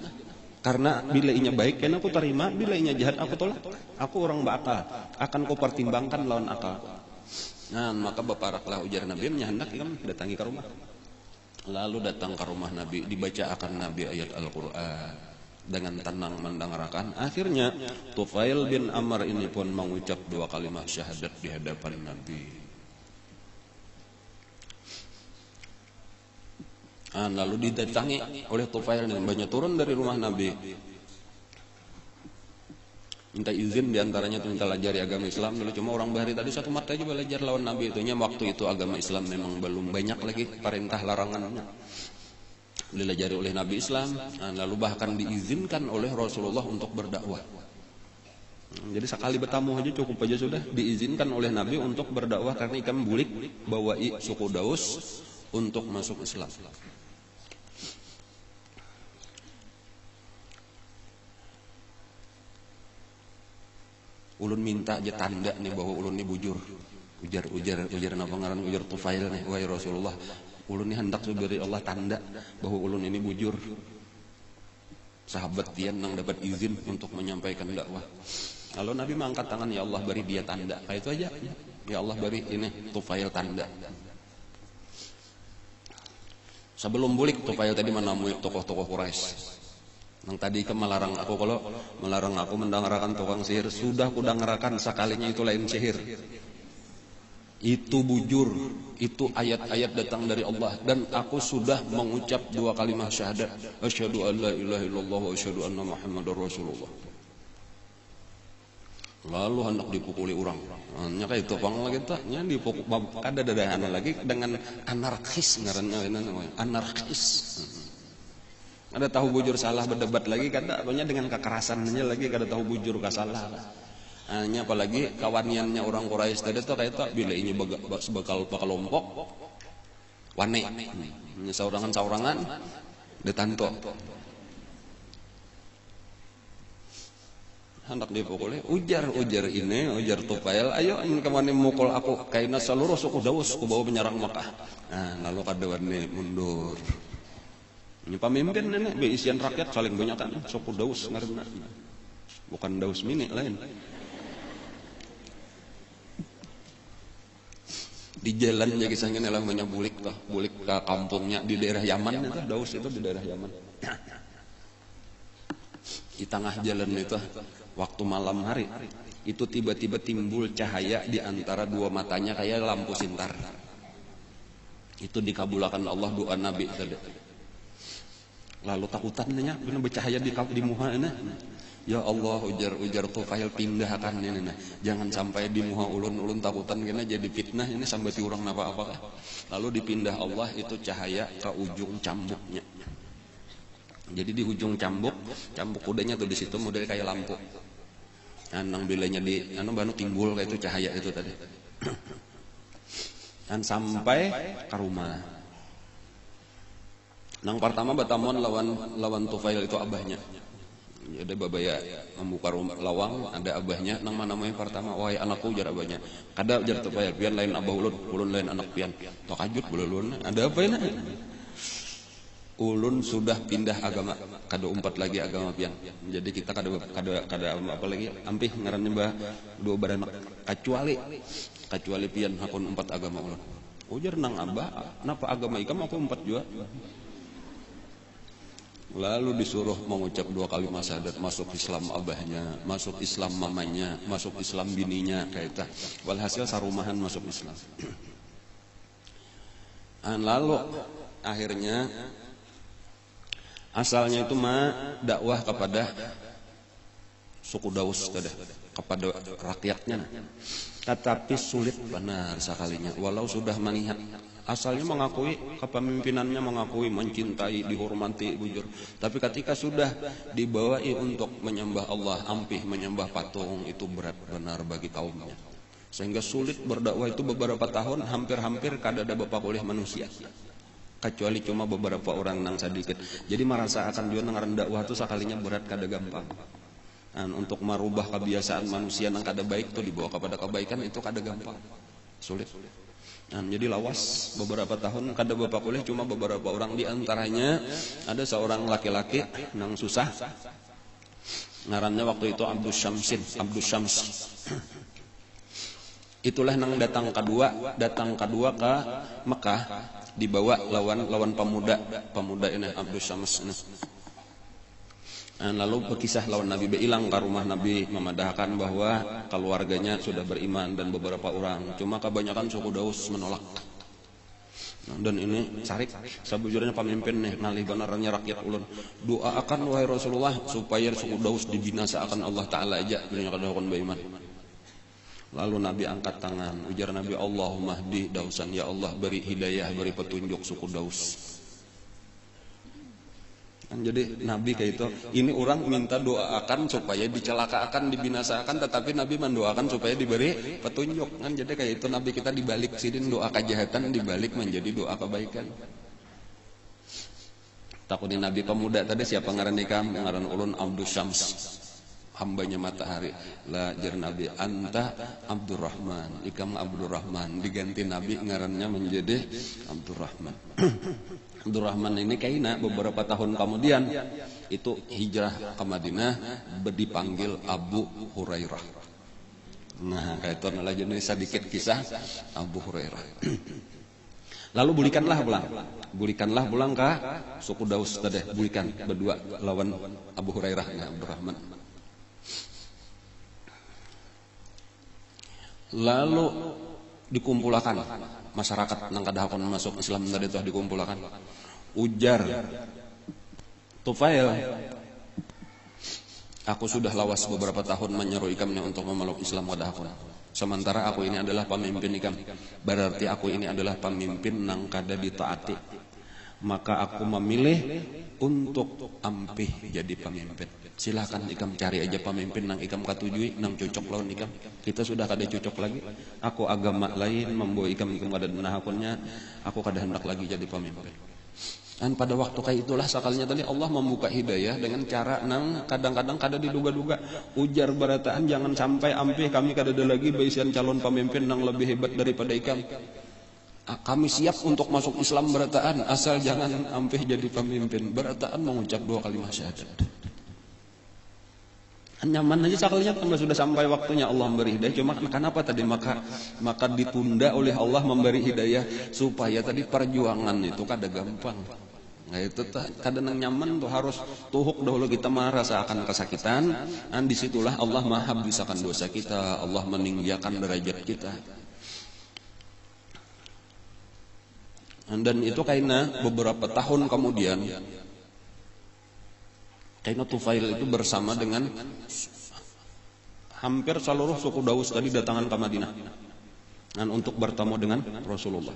Speaker 1: Karena bila inya baik kan aku terima, bila inya jahat aku tolak. Aku orang berakal, akan ku pertimbangkan lawan akal. Maka beparaklah ujar Nabi hendak kan datangi ke rumah. Lalu datang ke rumah Nabi, dibaca akan Nabi ayat Al-Qur'an dengan tenang mendengarkan. Akhirnya Tufail bin Amr ini pun mengucap 2 kalimat syahadat di hadapan Nabi. Lalu didatangi oleh Tufail dan banyak turun dari rumah Nabi. Minta izin diantaranya itu minta belajar agama Islam dulu. Cuma orang Bahari tadi satu mata aja belajar lawan Nabi itunya. Waktu itu agama Islam memang belum banyak lagi perintah larangannya. Dilajari oleh Nabi Islam. Lalu bahkan diizinkan oleh Rasulullah untuk berdakwah. Jadi sekali bertamu aja cukup aja sudah diizinkan oleh Nabi untuk berdakwah karena ikan bulik bawai suku Daus untuk masuk Islam. Ulun minta aja tanda nih bahwa ulun ini bujur. Ujar napa ngaran ujar Tufail nih, wahai Rasulullah, ulun ini hendak beri Allah tanda bahwa ulun ini bujur. Sahabat dia nang dapat izin untuk menyampaikan dakwah. Lalu Nabi mengangkat tangan, ya Allah beri dia tanda. Kayak itu aja. Ya Allah beri ini Tufail tanda. Sebelum bulik Tufail tadi menemui tokoh-tokoh Quraisy. Yang tadi ke melarang aku mendengarkan tukang sihir, sudah kudengarkan sekalinya itu lain sihir. Itu bujur, itu ayat-ayat datang dari Allah dan aku sudah mengucap 2 kalimat syahadat, asyhadu an la ilaha illallah wa asyhadu anna Muhammadar Rasulullah. Lalu hendak dipukuli orang. Nya kayak topang lagi tak, nya dipukul kada dadahana lagi dengan anarkis ngarannya anarkis. Ada tahu bujur salah berdebat lagi kada apanya dengan kekerasannya lagi kada tahu bujur ka salah. Hanya apalagi kawaniannya orang Quraisy tadi tuh kayak tak bila ini sebekal kelompok wane. Saurangan ditanto. Hendak dipukuli, ujar ini Tufail, ayo ini kemana mukul aku kaina seluruh suku Daus ku bawa menyerang Makkah. Lalu kadewan ini mundur. Ini pemimpin ini beisian rakyat saling banyakan suku Daus ngaranna. Bukan Daus mini lain. Di jalan ya kisahnya adalah banyak bulik ke kampungnya di daerah Yaman itu Daus itu di daerah Yaman. Di tengah jalan itu waktu malam hari itu tiba-tiba timbul cahaya di antara 2 matanya kayak lampu sintar. Itu dikabulkan Allah doa Nabi tadi. Lalu takutannya benar bercahaya di muha ini. Ya Allah ujar Tufail pindahkan ini nah. Jangan sampai di muha ulun takutan kena jadi fitnah ini sampai ti urang apa-apa. Lalu dipindah Allah itu cahaya ke ujung cambuknya. Jadi di ujung cambuk kudanya tuh di situ model kayak lampu. Nang bilanya di banu timbul kayak itu cahaya itu tadi. Dan sampai ke rumah. Nang pertama batamuan lawan Tufail itu abahnya. Ada babaya membuka lawang, ada abahnya. Nang mana yang pertama, wahai anakku ujar abahnya. Kada ujar Tufail, pian lain abah ulun lain anak pian. Takajut ulun. Ada apa ini? Ulun sudah pindah agama, kada umpat lagi agama pian. Jadi kita kada apa lagi? Ampih ngarannya bah 2 baranak kecuali pian hakun umpat agama ulun. Ujar nang abah, napa agama ikam aku umpat juga. Lalu disuruh mengucap 2 kalimat syahadat, masuk Islam abahnya, masuk Islam mamanya, masuk Islam bininya kayak itu. Walhasil sarumahan masuk Islam. Lalu akhirnya asalnya itu dakwah kepada suku Daus kepada rakyatnya. Tetapi sulit benar sekalinya walau sudah melihat. Asalnya mengakui, kepemimpinannya mengakui, mencintai, dihormati, bujur. Tapi ketika sudah dibawai untuk menyembah Allah, ampih menyembah patung, itu berat benar bagi kaumnya. Sehingga sulit berdakwah itu beberapa tahun, hampir-hampir kada ada bapak kuliah manusia. Kecuali cuma beberapa orang nang sedikit. Jadi merasa akan juga nang dakwah itu sekalinya berat kada gampang. Dan untuk merubah kebiasaan manusia nang kada baik itu dibawa kepada kebaikan itu kada gampang. Sulit. Dan jadi lawas beberapa tahun kada bapak kuliah cuma beberapa orang, di antaranya ada seorang laki-laki nang susah. Ngarannya waktu itu Abdus Syams. Itulah nang datang kedua ke Mekah, dibawa lawan pemuda ini Abdus Syams ini. Lalu berkisah lawan Nabi, hilang ke rumah Nabi, memadahkan bahwa keluarganya sudah beriman dan beberapa orang, cuma kebanyakan suku Daus menolak. Dan ini Sarik sabujurnya pemimpin nih, ngalih benarannya rakyat ulun, doakan wahai Rasulullah supaya suku Daus dibinasa akan Allah Ta'ala aja, beliau kadahkan beriman. Lalu Nabi angkat tangan, ujar Nabi, Allahumma hdi Dausan, ya Allah beri hidayah, beri petunjuk suku Daus. Jadi Nabi kayak itu, ini orang minta doakan supaya dicelakakan, dibinasakan, tetapi Nabi mendoakan supaya diberi petunjuk. Kan jadi kayak itu Nabi kita dibalik sidin doa kejahatan dibalik menjadi doa kebaikan. Takutin Nabi pemuda tadi siapa ngaran nikah, ngaran ulun Abdus Syams, hambanya matahari. La jar Nabi anta Abdurrahman, ikam Abdurrahman, diganti Nabi ngarannya menjadi Abdurrahman. Abdurrahman ini kayaknya beberapa tahun kemudian itu hijrah ke Madinah, dipanggil Abu Hurairah. Nah, kayak itu adalah jenis sedikit kisah Abu Hurairah. Lalu bulikanlah pulang ke suku Daus tadi, bulikan berdua lawan Abu Hurairah ya Abdurrahman. Lalu dikumpulkan masyarakat nang kadahakon masuk Islam tadi itu dikumpulkan. Ujar Tufail, aku sudah lawas beberapa tahun menyeru ikamnya untuk memeluk Islam kadahakon. Sementara aku ini adalah pemimpin ikam. Berarti aku ini adalah pemimpin nang kada ditaati. Maka aku memilih untuk ampih jadi pemimpin. Silahkan ikam cari aja pemimpin nang ikam katujui, nang cocok lawan ikam. Kita sudah kada cocok lagi. Aku agama lain membawa ikam kada nahakunnya. Aku kada hendak lagi jadi pemimpin. Dan pada waktu kayak itulah sekalinya tadi Allah membuka hidayah dengan cara nang kadang-kadang kada diduga-duga. Ujar barataan jangan sampai ampih kami kada ada lagi baisian calon pemimpin nang lebih hebat daripada ikam. Kami siap untuk masuk Islam barataan, asal jangan ampih jadi pemimpin. Barataan mengucap 2 kalimat syahadat. Nyaman aja sekalinya karena sudah sampai waktunya Allah memberi hidayah. Cuma kenapa tadi maka ditunda oleh Allah memberi hidayah supaya tadi perjuangan itu kada gampang. Nah itu kadang nyaman tuh harus tuhuk dahulu kita merasakan kesakitan, dan disitulah Allah menghabiskan dosa kita, Allah meninggikan derajat kita. Dan itu karena beberapa tahun kemudian karena Tufail itu bersama dengan hampir seluruh suku Daus tadi datangan ke Madinah dan untuk bertemu dengan Rasulullah.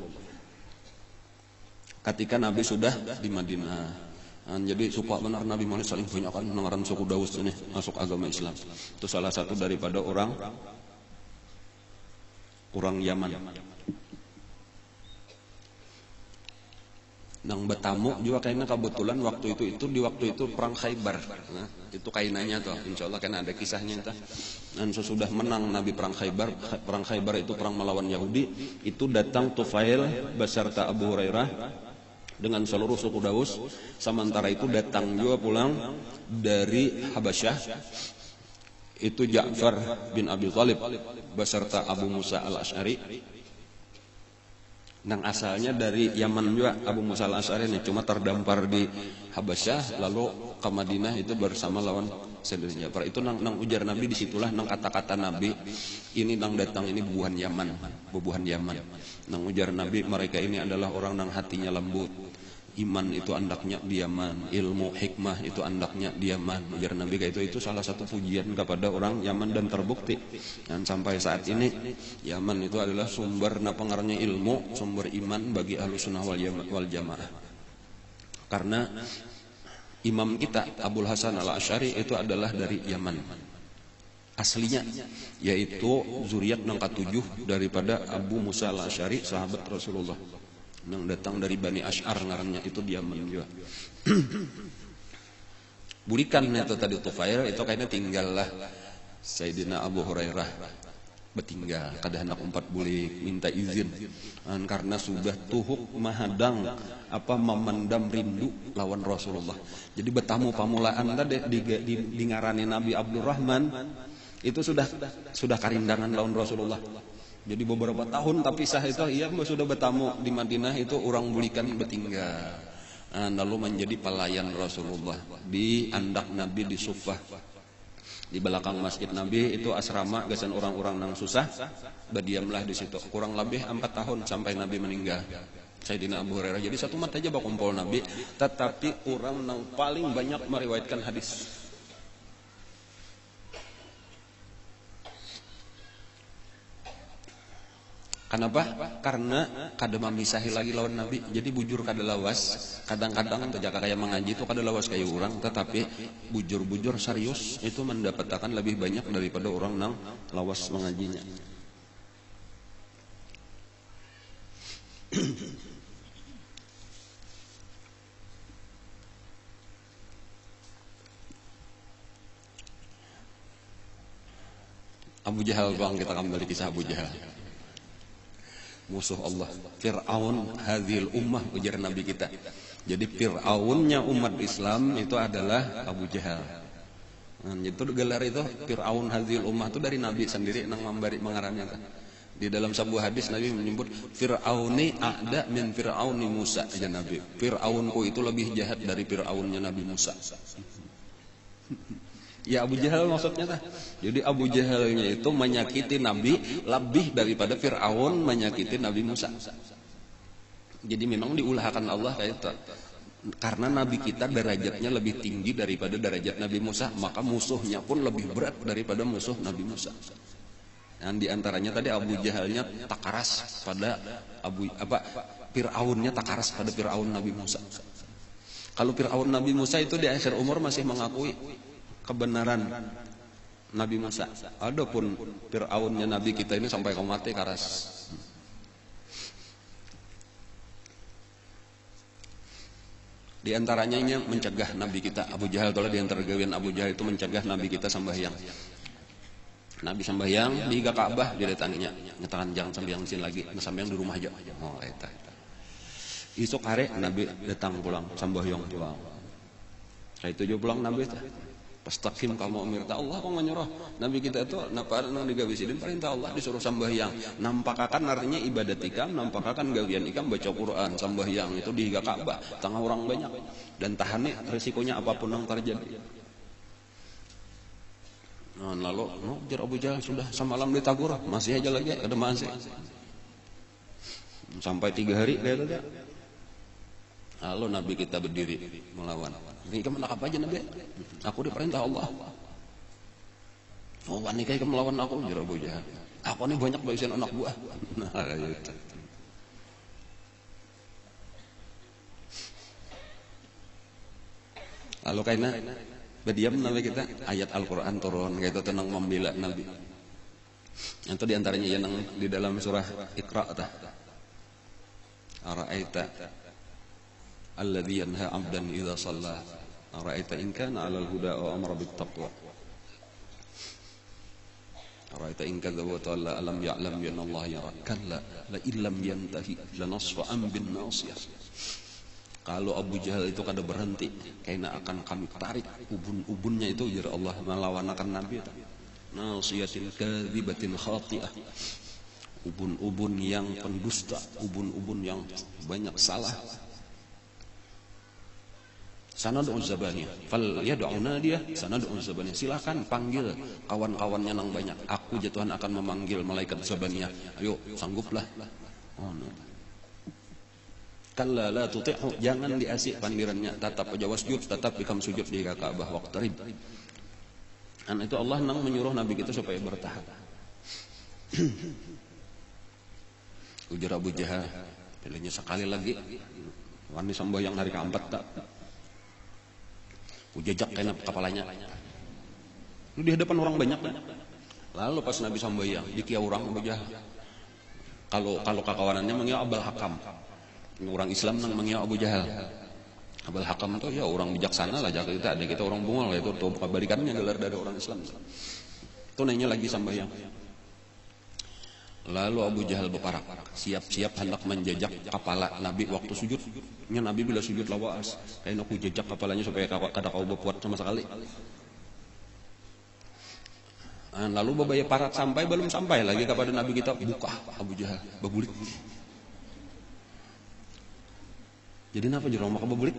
Speaker 1: Ketika Nabi sudah di Madinah, jadi suka benar Nabi Muhammad saling banyakkan mendengaran suku Daus ini masuk agama Islam. Itu salah satu daripada orang Yaman. Nang bertamu juga kayaknya kebetulan waktu itu di waktu itu perang Khaybar. Nah, itu kainannya tuh, insya Allah kan ada kisahnya itu. Dan sesudah menang Nabi perang Khaybar itu perang melawan Yahudi, itu datang Tufail beserta Abu Hurairah dengan seluruh suku Daus. Sementara itu datang juga pulang dari Habasyah itu Ja'far bin Abi Thalib beserta Abu Musa al-Asy'ari. Nang asalnya dari Yaman juga Abu Musa al-Asy'ari ini, cuma terdampar di Habasyah lalu ke Madinah itu bersama lawan Sayyidina Ja'far. Itu nang ujar Nabi, disitulah nang kata-kata Nabi ini nang datang ini bubuhan Yaman. Nang ujar Nabi mereka ini adalah orang nang hatinya lembut, iman itu andaknya di Yaman, ilmu hikmah itu andaknya di Yaman. Ujar Nabi kayak itu salah satu pujian kepada orang Yaman dan terbukti. Dan sampai saat ini Yaman itu adalah sumber pengaruhnya ilmu, sumber iman bagi Ahlussunnah wal Jamaah. Karena imam kita Abul Hasan al-Asy'ari itu adalah dari Yaman. aslinya, yaitu zuriat nang katujuh daripada Abu Musa al-Asy'ari, sahabat Rasulullah yang datang dari Bani Asy'ar ngarannya, itu Yaman juga. Bulikan itu tadi Tufail itu kayaknya tinggal lah Sayyidina Abu Hurairah betinggal kada hendak 4 bulik minta izin karena sudah tuhuk mahadang memendam rindu lawan Rasulullah. Jadi bertamu pamulaan tadi di ngarani Nabi Abdurrahman itu sudah karindangan lawan Rasulullah. Jadi beberapa tahun tapi sah itu sudah bertamu di Madinah, itu orang bulikan betinggal. Lalu menjadi pelayan Rasulullah di andak Nabi di Suffah, di belakang masjid Nabi itu asrama gasan orang-orang nang susah, berdiamlah di situ kurang lebih 4 tahun sampai Nabi meninggal. Sayyidina Abu Hurairah jadi satu mat aja bakumpul Nabi, tetapi orang nang paling banyak meriwayatkan hadis. Kenapa? Karena kada mamisahi lagi lawan Nabi. Jadi bujur kada lawas. Kadang-kadang terjaga kayak mengaji itu kada lawas kayak orang, tetapi bujur-bujur serius itu mendapatkan lebih banyak daripada orang nang lawas mengajinya. Abu Jahal, bang, kita kembali kisah Abu Jahal. Musuh Allah, Fir'aun hadhil ummah, ujar Nabi kita. Jadi Fir'aunnya umat Islam itu adalah Abu Jahal. Itu gelar itu Fir'aun hadhil ummah itu dari Nabi sendiri nang memberi mengarannya. Di dalam sebuah hadis Nabi menyebut Fir'auni a'da min Fir'auni Musa, aja Nabi. Fir'aunku itu lebih jahat dari Fir'aunnya Nabi Musa. Ya Abu Jahal maksudnya tah. Jadi Abu Jahalnya itu menyakiti Nabi lebih daripada Fir'aun menyakiti Nabi Musa. Jadi memang diulahkan Allah kayak itu. Karena Nabi kita derajatnya lebih tinggi daripada derajat Nabi Musa, maka musuhnya pun lebih berat daripada musuh Nabi Musa. Dan diantaranya tadi Abu Jahalnya takaras pada Fir'aunnya takaras pada Fir'aun Nabi Musa. Kalau Fir'aun Nabi Musa itu di akhir umur masih mengakui kebenaran Nabi Musa. Adapun Fir'aunnya Nabi kita ini sampai kau mati karas. Di antaranya ini mencegah Nabi kita Abu Jahal, di antara gawean Abu Jahal itu mencegah Nabi kita sembahyang. Nabi sembahyang di Ka'bah dia datangnya ngatakan jangan sembahyang sini lagi, sembahyang di rumah aja. Oh eta. Isuk hari Nabi datang pulang sembahyang pulang. Saya itu juga pulang Nabi teh. Pastaqim kamu umirta Allah kok menyuruh Nabi kita itu napa nang digawisidin perintah Allah disuruh sambahyang. Nampakakan artinya ibadat ikam, nampakakan gawian ikam baca Quran, sambahyang itu di Ka'bah, tengah orang banyak dan tahani resikonya apapun yang terjadi. Nah, lalu jar Abu Jahal sudah semalam ditagur, masih aja lagi ada masih. Sampai 3 hari kayak tadi. Lalu Nabi kita berdiri melawan. Ini kamu nak apa aja Nabi? Aku diperintah Allah. Oh, ini kayak kamu melawan aku, jar Abu Jahal. Aku ini banyak bagian anak buah. Nah, gitu. Lalu kayaknya berdiam Nabi kita, ayat Al-Quran turun, gitu tenang membela Nabi. Itu diantaranya yang di dalam surah Iqra. Ara'aita alladhi yanha 'abdan idza shalla ara'aita in kana 'alal huda wa amara bit taqwa ara'aita in kadzdzaba wa tawalla alam ya'lam bi anna Allah yara kalla la illam yantahi lanasfa'an bin nasiyah. Kalau Abu Jahal itu kada berhenti karena akan kami tarik ubun-ubunnya itu jar Allah melawan akan Nabi itu. Nasiyatin kadzibatin khati'ah. Ubun-ubun yang pendusta, ubun-ubun yang banyak salah. Sanad'u zabaniyah fal yad'u nadiyah sanad'u zabaniyah, silakan panggil kawan-kawannya nang banyak, aku jatuhan akan memanggil malaikat zabaniyah, ayo sangguplah. Oh, no. Kalla la tuti'hu, jangan diasik pandirannya, tetap aja wasjud, tetap bikam sujud di Ka'bah waqtarib. Dan itu Allah nang menyuruh Nabi kita supaya bertahan. Ujar Abu Jahal, pilihnya sekali lagi wani sembahyang hari keempat tak ujajak kena kepalanya. Lu di hadapan orang banyak. Lalu pas Nabi sambayang, dikia orang Abu Jahal. Kalau kakawanannya manggil Abul Hakam. Orang Islam nang manggil Abu Jahal. Abul Hakam itu ya orang bijaksana lah, jaga kita ada kita orang bungol itu tuh kebalikannya gelar dari orang Islam. Itu nanya lagi sambayang. Lalu Abu Jahal berparak, siap-siap hendak menjejak kepala Nabi waktu sujud. Nya Nabi bila sujud lawas, kayak aku jejak kepalanya supaya kada kau berbuat sama sekali. Lalu babaya parat sampai belum sampai lagi kepada Nabi kita, buka Abu Jahal babulik. Jadi kenapa jero maka babulik?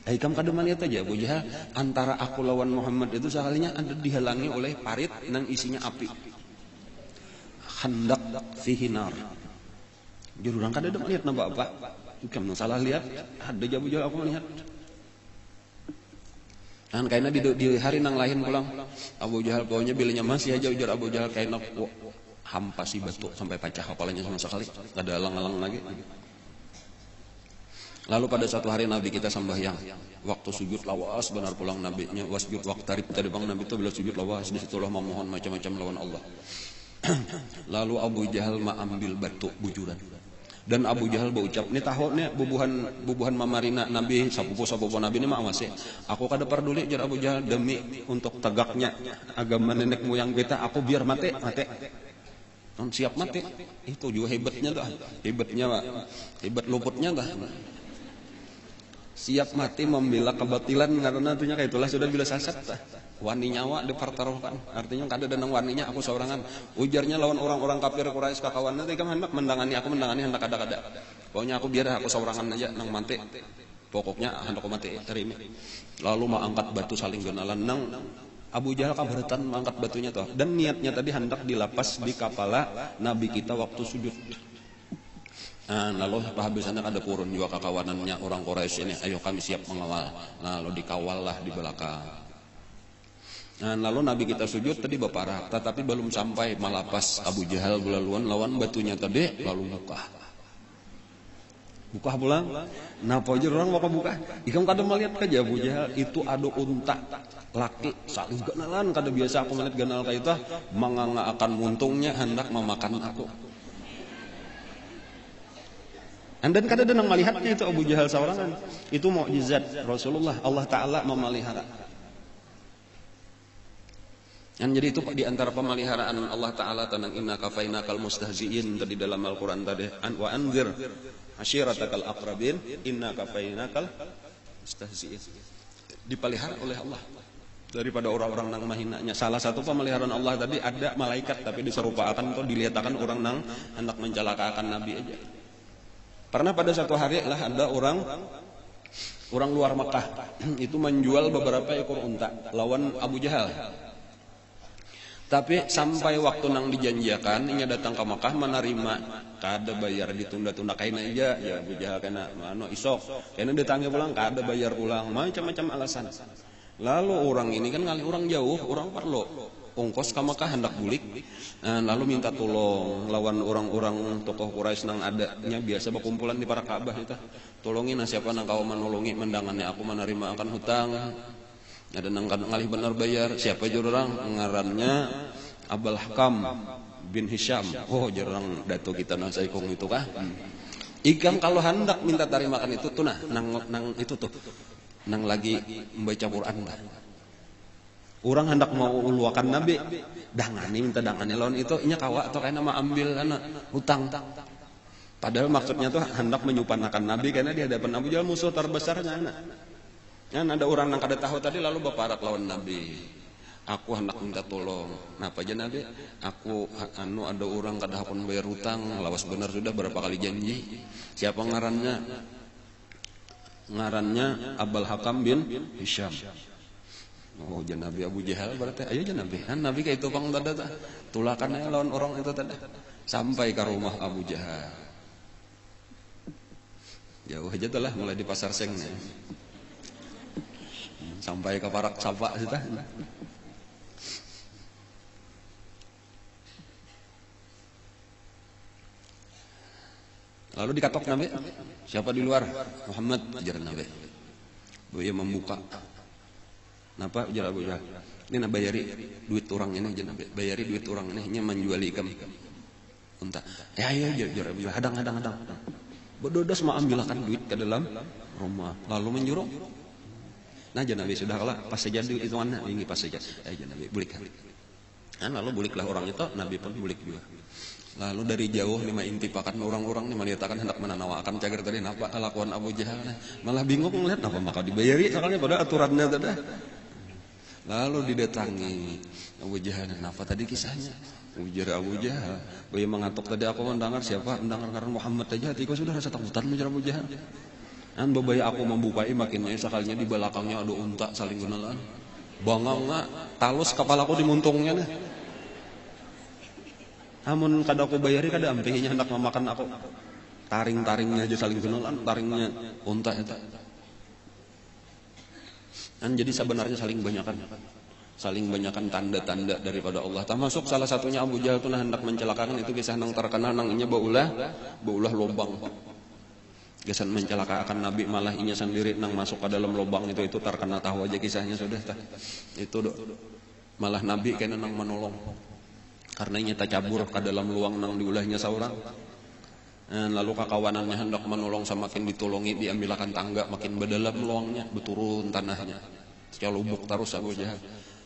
Speaker 1: Ikam kada melihat aja Abu Jahal antara aku lawan Muhammad itu sekalinya ada dihalangi oleh parit nang isinya api. Khandak fihi nar. Jururang kada ada melihat napa apa. Ikam salah lihat, ada Abu Jahal aku melihat. Dan kayaknya di hari nang lain pulang Abu Jahal pokoknya bilanya masih aja ujar Abu Jahal kayaknya hampasi batu sampai pecah kepalanya sama sekali, gak ada alang-alang lagi. Lalu pada satu hari Nabi kita sembahyang, waktu sujud lawas benar pulang nabinya wasjud waktu tadi bang Nabi itu bila sujud lawas, disitulah memohon macam-macam lawan Allah. Lalu Abu Jahal ambil batu bujuran. Dan Abu Jahal berucap, ini tahu nih bubuhan mamarina Nabi, sapupu Nabi ini mah masih. Aku kada peduli jar Abu Jahal demi untuk tegaknya agama nenek moyang kita, aku biar mati. Non siap mati. Itu juga hebatnya tuh. Hebat luputnya dah. Siap mati membela kebatilan karena itunya kayak itulah sudah bila sasat. Wani nyawa dipertaruhkan. Artinya kada ada nang waninya aku seorangan. Ujarnya lawan orang-orang kafir Quraisy kakawanna teh kan hendak mendangani hendak kada. Pokoknya aku biar aku seorangan aja nang mati. Pokoknya hendak aku mati terima. Lalu mau angkat batu saling genalan nang Abu Jahal kabaratan mengangkat batunya tuh. Dan niatnya tadi hendak dilapas di kepala Nabi kita waktu sujud. Lalu kehabisannya ada kurun juga kakawanannya orang Quraisy ini, ayo kami siap mengawal. Lalu dikawal lah di belakang. Lalu Nabi kita sujud tadi berparak, tetapi belum sampai malapas Abu Jahal belaluan lawan batunya tadi, lalu buka pulang. Napa aja orang mau buka? Ikam kada melihat aja Abu Jahal itu ada unta laki saling ganalan, kada biasa aku melihat ganal kayak itu, manganga akan muntungnya hendak memakan aku. Dan kada ada nang melihatnya itu Abu Jahal seorangan. Itu mukjizat Rasulullah, Allah Ta'ala memelihara. Jadi itu di antara pemeliharaan Allah Ta'ala tentang inna kafainakal mustahziin tadi dalam Al-Quran tadi. Wa anzir ashiratakal aqrabin inna kafainakal mustahziin. Dipelihara oleh Allah daripada orang-orang nang mahinanya. Salah satu pemeliharaan Allah tadi ada malaikat tapi diserupakan atau dilihatkan orang nang hendak mencelakakan Nabi aja. Pernah pada satu hari lah ada orang luar Makkah itu menjual beberapa ekor unta lawan Abu Jahal. Tapi sampai waktu nang dijanjikan ini datang ke Makkah menerima kada bayar ditunda-tunda kaina aja ya Abu Jahal kena mano isok kena ditangge pulang kada bayar pulang macam-macam alasan. Lalu orang ini kan kali orang jauh orang perlu ongkos ke Makkah hendak bulik. Lalu minta tolong lawan orang-orang tokoh Quraisy nang adanya biasa berkumpulan di para Ka'bah itu. Tolongin siapa nang kau menolongi mendangannya aku menerima akan hutang. Ada nang ngalih benar bayar siapa jurang ngarannya Abul Hakam bin Hisham. Oh jurang dato kita nang saikong itu kah? Ikam kalau hendak minta tarimakan itu tuh nang itu tuh nang lagi membaca Quran lah. Orang hendak mau uluakan Nabi, minta dangani lawan itu, inya kawa atau kayaknya mau ambil hutang. Padahal maksudnya tuh hendak menyupanakan Nabi karena di hadapan Abu Jahal musuh terbesarnya. Ada orang yang kada tahu tadi lalu berparak lawan Nabi. Aku hendak minta tolong. Napa aja Nabi? Aku ada orang kada hakun bayar hutang, lawas benar sudah berapa kali janji. Siapa ngarannya? Ngarannya Abul Hakam bin Hisham. Oh Nabi Abu Jahal berarti ayo Nabi. Nabi kayak itu pang tada tulakannya lawan orang itu tada sampai ke rumah Abu Jahal. Jauh aja telah mulai di pasar sengnya. Sampai ke parak sapa sudah. Lalu dikatok Nabi. Siapa di luar? Muhammad ajar Nabi. Buya membuka. Napa ujar Abu Jahal? Ini na bayari duit orang ini aja, bayari duit orang ini nya menjual ikan unta. Ya jujur hadang. Berdodos mah ambilkan duit ke dalam rumah, lalu menyuruh. Nah Nabi sudah kalah pas saja duit itu mana ini pas saja. Nabi bulik. Nah, lalu buliklah orang itu, Nabi pun bulik juga. Lalu dari jauh lima intipakan orang-orang nih melihatkan hendak menanawakan cager tadi napa kelakuan Abu Jahal. Malah bingung ngeliat apa maka dibayari soalnya pada aturannya tadi. Lalu didatangi Abu Jahal, napa tadi kisahnya? Ujar Abu Jahal, bayi mengantuk tadi aku mendengar siapa? Mendengar karena Muhammad aja hatiku sudah rasa takutan ujar Abu Jahal. An bayi aku membukai makinnya sekalinya di belakangnya ada unta saling kenalan. Bangang nggak talus kepalaku dimuntungnya nih. Amun kada aku bayari kada ampihinya hendak memakan aku. Taring-taringnya aja saling kenalan, taringnya unta itu. Kan jadi sebenarnya saling banyakan tanda-tanda daripada Allah. Termasuk salah satunya Abu Jahal itu hendak mencelakakan, itu kisah nang terkenal nang inya baulah lobang. Gesan mencelakakan Nabi malah inya sendiri nang masuk ke dalam lobang itu terkenal, tahu aja kisahnya sudah itu malah Nabi kena nang menolong karena inya tercabur ke dalam luang nang diulahnya seorang. Lalu kakawanannya hendak menolong semakin ditolongi, diambilkan tangga makin berdalam luangnya, beturun tanahnya. Secara lubuk terus Abu Jahal.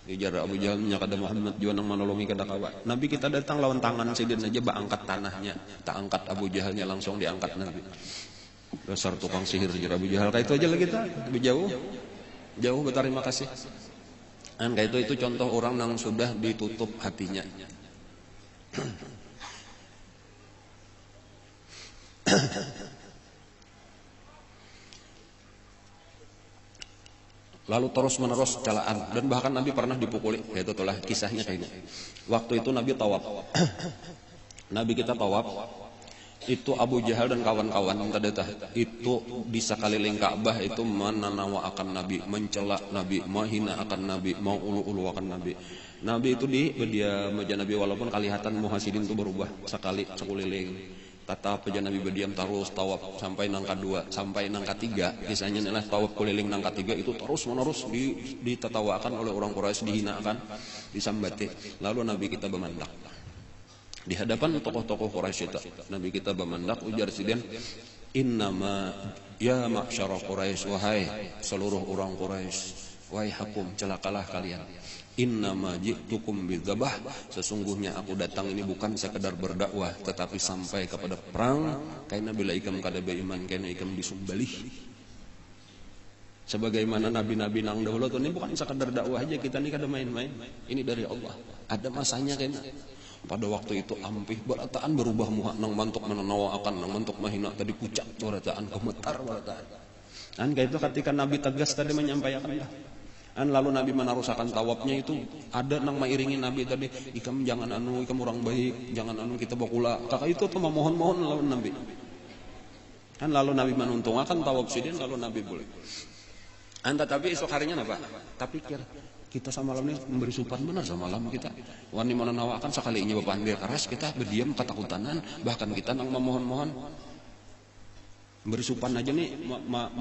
Speaker 1: Dijar Abu Jahal menyakada Muhammad juga nang menolongi kada kawan. Nabi kita datang lawan tangan sidin aja angkat tanahnya, tak angkat Abu Jahalnya langsung diangkat Nabi. Dasar tukang sihir jar Abu Jahal. Kayak itu aja lah kita, lebih jauh berterima kasih. Dan kayak itu contoh orang yang sudah ditutup hatinya. Lalu terus menerus celaan dan bahkan Nabi pernah dipukuli, yaitu itulah kisahnya kayaknya. Waktu itu Nabi tawaf. Nabi kita tawaf, itu Abu Jahal dan kawan-kawan itu di sekeliling Ka'bah itu menanawa akan Nabi, mencela Nabi, menghina akan Nabi, mau ulu-ulu akan Nabi. Nabi itu di berdiam aja Nabi walaupun kelihatan muhasidin itu berubah sekali sekeliling. Tetap aja Nabi berdiam terus tawaf sampai nangka 2, sampai nangka 3. Kisahnya adalah tawaf keliling nangka 3 itu terus menerus ditatawakan oleh orang Quraisy, dihinakan, disambati. Lalu Nabi kita bermandak di hadapan tokoh-tokoh Quraisy itu. Nabi kita bermandak ujar sidin, innama ya ma'syara Quraisy, wahai seluruh orang Quraisy, wahai hakum, celakalah kalian. Innama ji'tukum bidzabah, sesungguhnya aku datang ini bukan sekedar berdakwah tetapi sampai kepada perang. Kaina bila ikam kada beriman, kaina ikam disumbalih. Sebagaimana nabi-nabi nang dahulu tuh ini bukan sekedar dakwah aja, kita ini kada main-main. Ini dari Allah. Ada masanya kaina. Pada waktu itu ampih berataan berubah muha nang mantuk menanawakan, nang mantuk mahina tadi pucak berataan gemetar berataan. Dan kayak itu ketika Nabi tegas tadi menyampaikan dah. Dan lalu Nabi menarusakan tawafnya itu ada nang mairingi Nabi tadi, ikam jangan ikam orang baik, jangan kita bakula. Kakak itu tuh memohon-mohon lawan Nabi. Dan lalu Nabi menuntungkan tawaf sidin, lalu Nabi boleh. Tapi esok harinya apa? Tapi kita sama malam ini memberi supan benar sama malam kita. Wani menawakan sekalinya bepandir keras kita berdiam ketakutan, bahkan kita nang memohon-mohon. Beri supan aja nih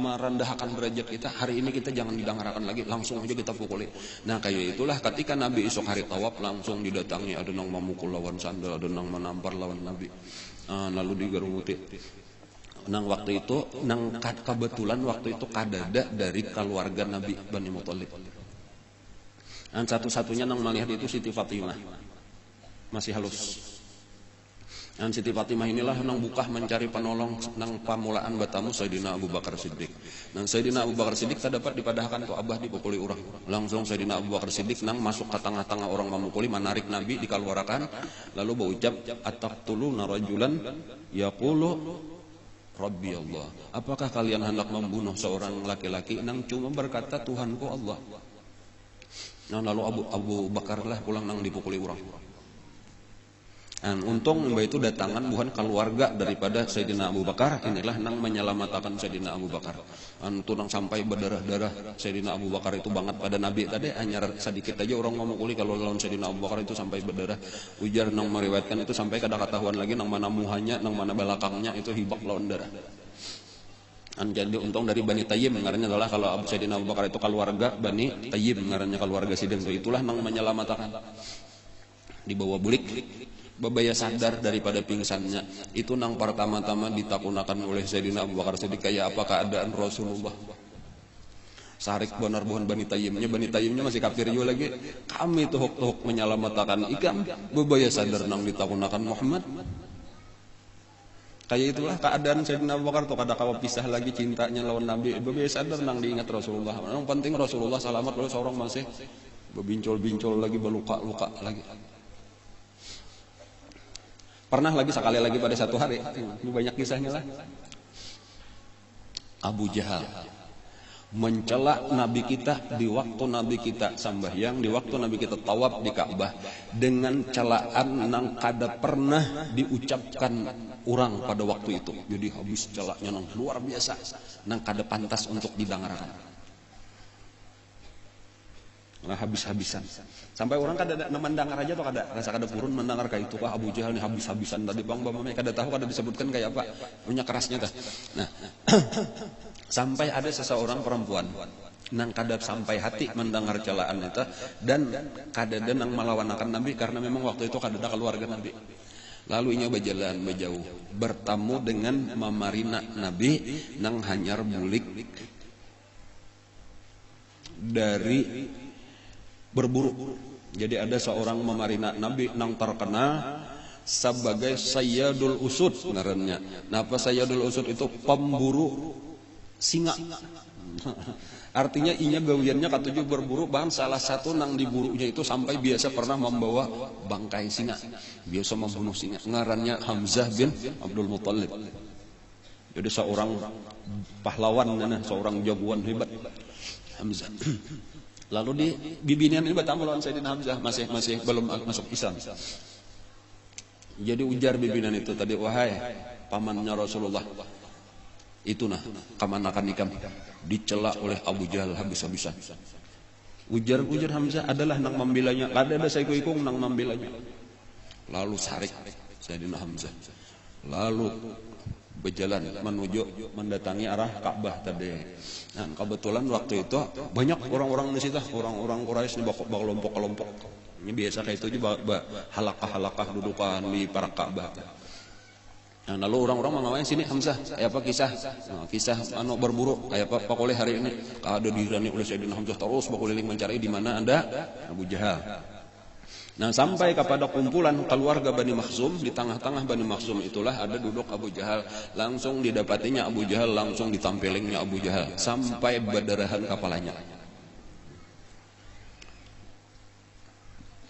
Speaker 1: merendahkan derajat kita. Hari ini kita jangan didengarkan lagi, langsung aja kita pukuli. Nah kayak itulah ketika Nabi esok hari tawaf langsung didatangi, ada nang memukul lawan sandal, ada nang menampar lawan Nabi. Lalu digeruti. Nang waktu itu, nang kebetulan waktu itu kadada dari keluarga Nabi Bani Muthalib. Dan satu-satunya nang melihat itu Siti Fatimah, masih halus. Dan Siti Fatimah inilah nang bukah mencari penolong nang pamulaan batamu Sayyidina Abu Bakar Siddiq. Dan Sayyidina Abu Bakar Siddiq dapat dipadahkan tuh abah dipukuli orang. Langsung Sayyidina Abu Bakar Siddiq nang masuk ke tengah-tengah orang memukuli, menarik Nabi dikeluarkan, lalu berucap ataqtuluna rajulan yaqulu Rabbi Allah. Apakah kalian hendak membunuh seorang laki-laki nang cuma berkata Tuhanku Allah? Nah lalu Abu Bakar lah pulang nang dipukuli orang. Dan untung mbak itu datangan bukan keluarga daripada Sayyidina Abu Bakar, inilah nang menyelamatkan Sayyidina Abu Bakar. Antu nang sampai berdarah-darah Sayyidina Abu Bakar itu banget pada Nabi tadi, hanya sedikit aja orang ngomong kalau lawan Sayyidina Abu Bakar itu sampai berdarah. Ujar nang meriwayatkan itu sampai kada ketahuan lagi nang mana muhanya, nang mana belakangnya itu hibak lawan darah. Jadi untung dari Bani Tayyib ngarannya adalah kalau Abu Sayyidina Abu Bakar itu keluarga Bani Tayyib ngarannya keluarga sidin itu itulah nang menyelamatkan dibawa bulik babaya sadar daripada pingsannya itu nang pertama-tama ditakunakan oleh Sayyidina Abu Bakar Siddiq kayak apa keadaan Rasulullah sarik benar buhan Bani Tayyibnya masih kafir juga lagi kami tuhuk menyelamatkan ikam babaya sadar nang ditakunakan Muhammad. Kayak itulah keadaan Sayyidina Abu Bakar tuh kada kawa pisah lagi cintanya lawan Nabi. Bebas sadar nang diingat Rasulullah. Yang penting Rasulullah selamat lalu seorang masih bebincol-bincol lagi berluka-luka lagi. Pernah lagi sekali lagi pada satu hari, ini banyak kisahnya lah. Abu Jahal mencela Nabi kita di waktu Nabi kita sambahyang, di waktu Nabi kita tawaf di Ka'bah dengan celaan nang kada pernah diucapkan orang pada waktu itu. Jadi habis celaknya nang luar biasa, nang kada pantas untuk didengarkan. Nah habis-habisan. Sampai orang kada mendengar aja tuh kada rasa kada purun mendengar kayak itu kah Abu Jahal nih habis-habisan tadi bang kada tahu kada disebutkan kayak apa punya kerasnya dah. Nah sampai ada seseorang perempuan nang kada sampai hati mendengar celaan itu dan kada nang melawanakan Nabi karena memang waktu itu kada ada keluarga Nabi. Lalu inya berjalan berjauh bertemu dengan mamarina Nabi nang hanyar bulik dari berburu. Jadi ada seorang memarina Nabi nang terkenal sebagai Sayyadul Usud ngarannya. Nah, apa Sayyadul Usud itu pemburu singa. Artinya inya gawiannya katuju berburu bahkan salah satu nang diburunya itu sampai biasa pernah membawa bangkai singa. Biasa membunuh singa. Ngarannya Hamzah bin Abdul Muttalib. Jadi seorang pahlawan seorang jagoan hebat Hamzah. Lalu di bibinian ini bertemu lawan Sayyidina Hamzah masih belum masuk Islam. Jadi ujar bibinan itu tadi wahai pamannya Rasulullah itu nah kamanakan ikam dicela oleh Abu Jahal habis-habisan. Ujar Hamzah adalah nang membelanya. Ada saya ikung nang membelanya. Lalu sarik Sayyidina Hamzah. Lalu berjalan menuju mendatangi arah Ka'bah tadi. Nah, kebetulan waktu itu banyak orang-orang di situ, orang-orang Quraisy di kelompok-kelompok. Ini biasa kayak itu juga halakah-halakah dudukan di para Ka'bah. Nah, lalu orang-orang mengawain sini Hamzah, apa kisah? Nah, kisah berburu, apa oleh hari ini ada dirani oleh Sayyidina Hamzah terus berkeliling mencari di mana ada Abu Jahal. Nah sampai kepada kumpulan keluarga Bani Makhzum, di tengah-tengah Bani Makhzum itulah ada duduk Abu Jahal. Langsung didapatinya Abu Jahal, langsung ditampilingnya Abu Jahal sampai berdarahan kepalanya.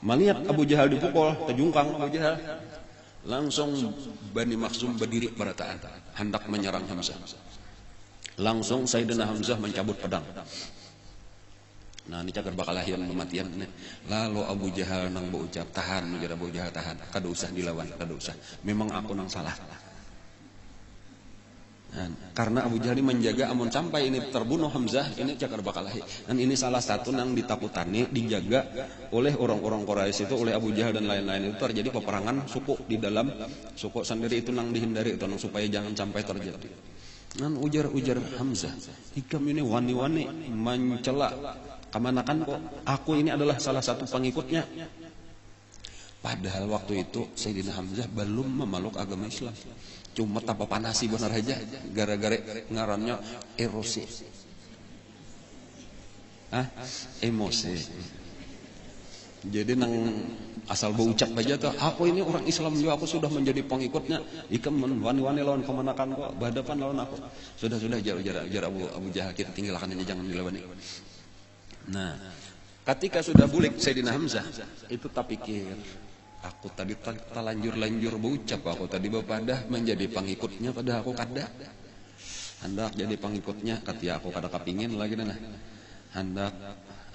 Speaker 1: Melihat Abu Jahal dipukul, terjungkang Abu Jahal, langsung Bani Makhzum berdiri berataan hendak menyerang Hamzah. Langsung Sayyidina Hamzah mencabut pedang. Nah ini cakar bakal lahir kematian. Lalu Abu Jahal nang berucap tahan, menjadi Abu Jahal tahan, kada usah dilawan, kada usah. Memang aku nang salah. Nah, karena Abu Jahal ini menjaga amun sampai ini terbunuh Hamzah, ini cakar bakal lahir. Dan ini salah satu nang ditakutani, dijaga oleh orang-orang Quraisy itu, oleh Abu Jahal dan lain-lain itu terjadi peperangan suku di dalam suku sendiri itu nang dihindari itu nang supaya jangan sampai terjadi. Nan ujar Hamzah, ikam ini wani-wani mencela. Kamanakan kok aku ini adalah salah satu pengikutnya. Padahal waktu itu Sayyidina Hamzah belum memeluk agama Islam. Cuma tanpa panasi benar aja gara-gara ngarannya erosi. Emosi. Jadi nang asal berucap aja tuh, aku ini orang Islam juga, aku sudah menjadi pengikutnya. Ikam wani-wani lawan kamanakan kok, berhadapan lawan aku. Sudah jar Abu Jahal, kita tinggalkan aja, jangan dilawani. Nah, ketika sudah bulik Sayyidina Hamzah, itu tak pikir, aku tadi terlanjur berucap, aku tadi bapadah menjadi pengikutnya, padahal aku kada. Hendak jadi pengikutnya, ketika aku kada kepingin lagi nah. Hendak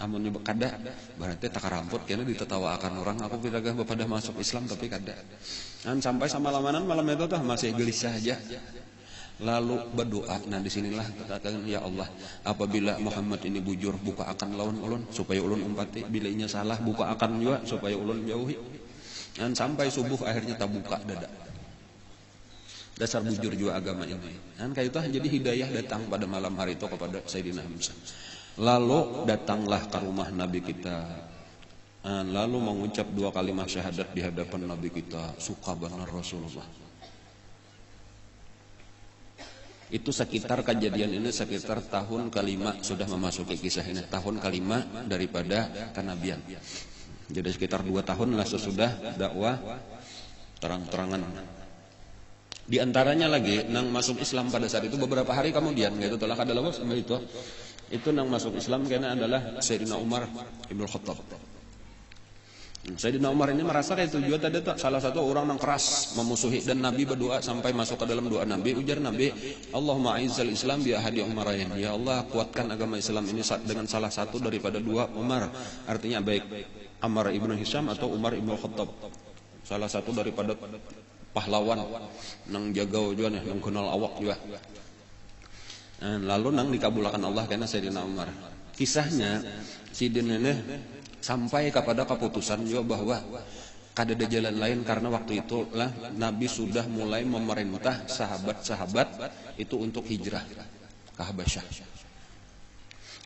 Speaker 1: amun nyoba kada, berarti tak ramput kena ditetawakan orang, aku piragah bapadah masuk Islam tapi kada. Dan sampai sama malam itu tuh masih gelisah aja. Lalu berdoa. Nah disinilah katakan ya Allah, apabila Muhammad ini bujur buka akan lawan ulun supaya ulun umpati, bila inya salah buka akan juga supaya ulun jauhi. Dan sampai subuh akhirnya tak buka dada. Dasar bujur juga agama ini. Kan kayak itu jadi hidayah datang pada malam hari itu kepada Sayyidina Hamzah. Lalu datanglah ke rumah Nabi kita. Lalu mengucap 2 kalimat syahadat di hadapan Nabi kita. Suka benar Rasulullah. Itu sekitar kejadian ini sekitar tahun ke-5 sudah memasuki kisah ini. Tahun ke-5 daripada kenabian. Jadi sekitar 2 tahun lah sesudah dakwah terang-terangan. Di antaranya lagi nang masuk Islam pada saat itu beberapa hari kemudian gitu telah ada lawas sama itu nang masuk Islam karena adalah Sayyidina Umar Ibnu Khattab. Sayyidina Umar ini merasa kayak itu juga tadi salah satu orang yang keras memusuhi dan Nabi berdoa sampai masuk ke dalam doa Nabi, ujar Nabi, Allahumma aizzal Islam bi ahadi Umarain. Ya Allah, kuatkan agama Islam ini dengan salah satu daripada 2 Umar. Artinya baik Ammar Ibnu Hisham atau Umar Ibnu Khattab. Salah satu daripada pahlawan nang jagau juga nih, nang kenal awak juga. Lalu nang dikabulkan Allah karena Sayyidina Umar. Kisahnya Sidin ini sampai kepada keputusan juga bahwa kada ada jalan lain karena waktu itu lah Nabi sudah mulai memerintah sahabat-sahabat itu untuk hijrah ke Habasyah.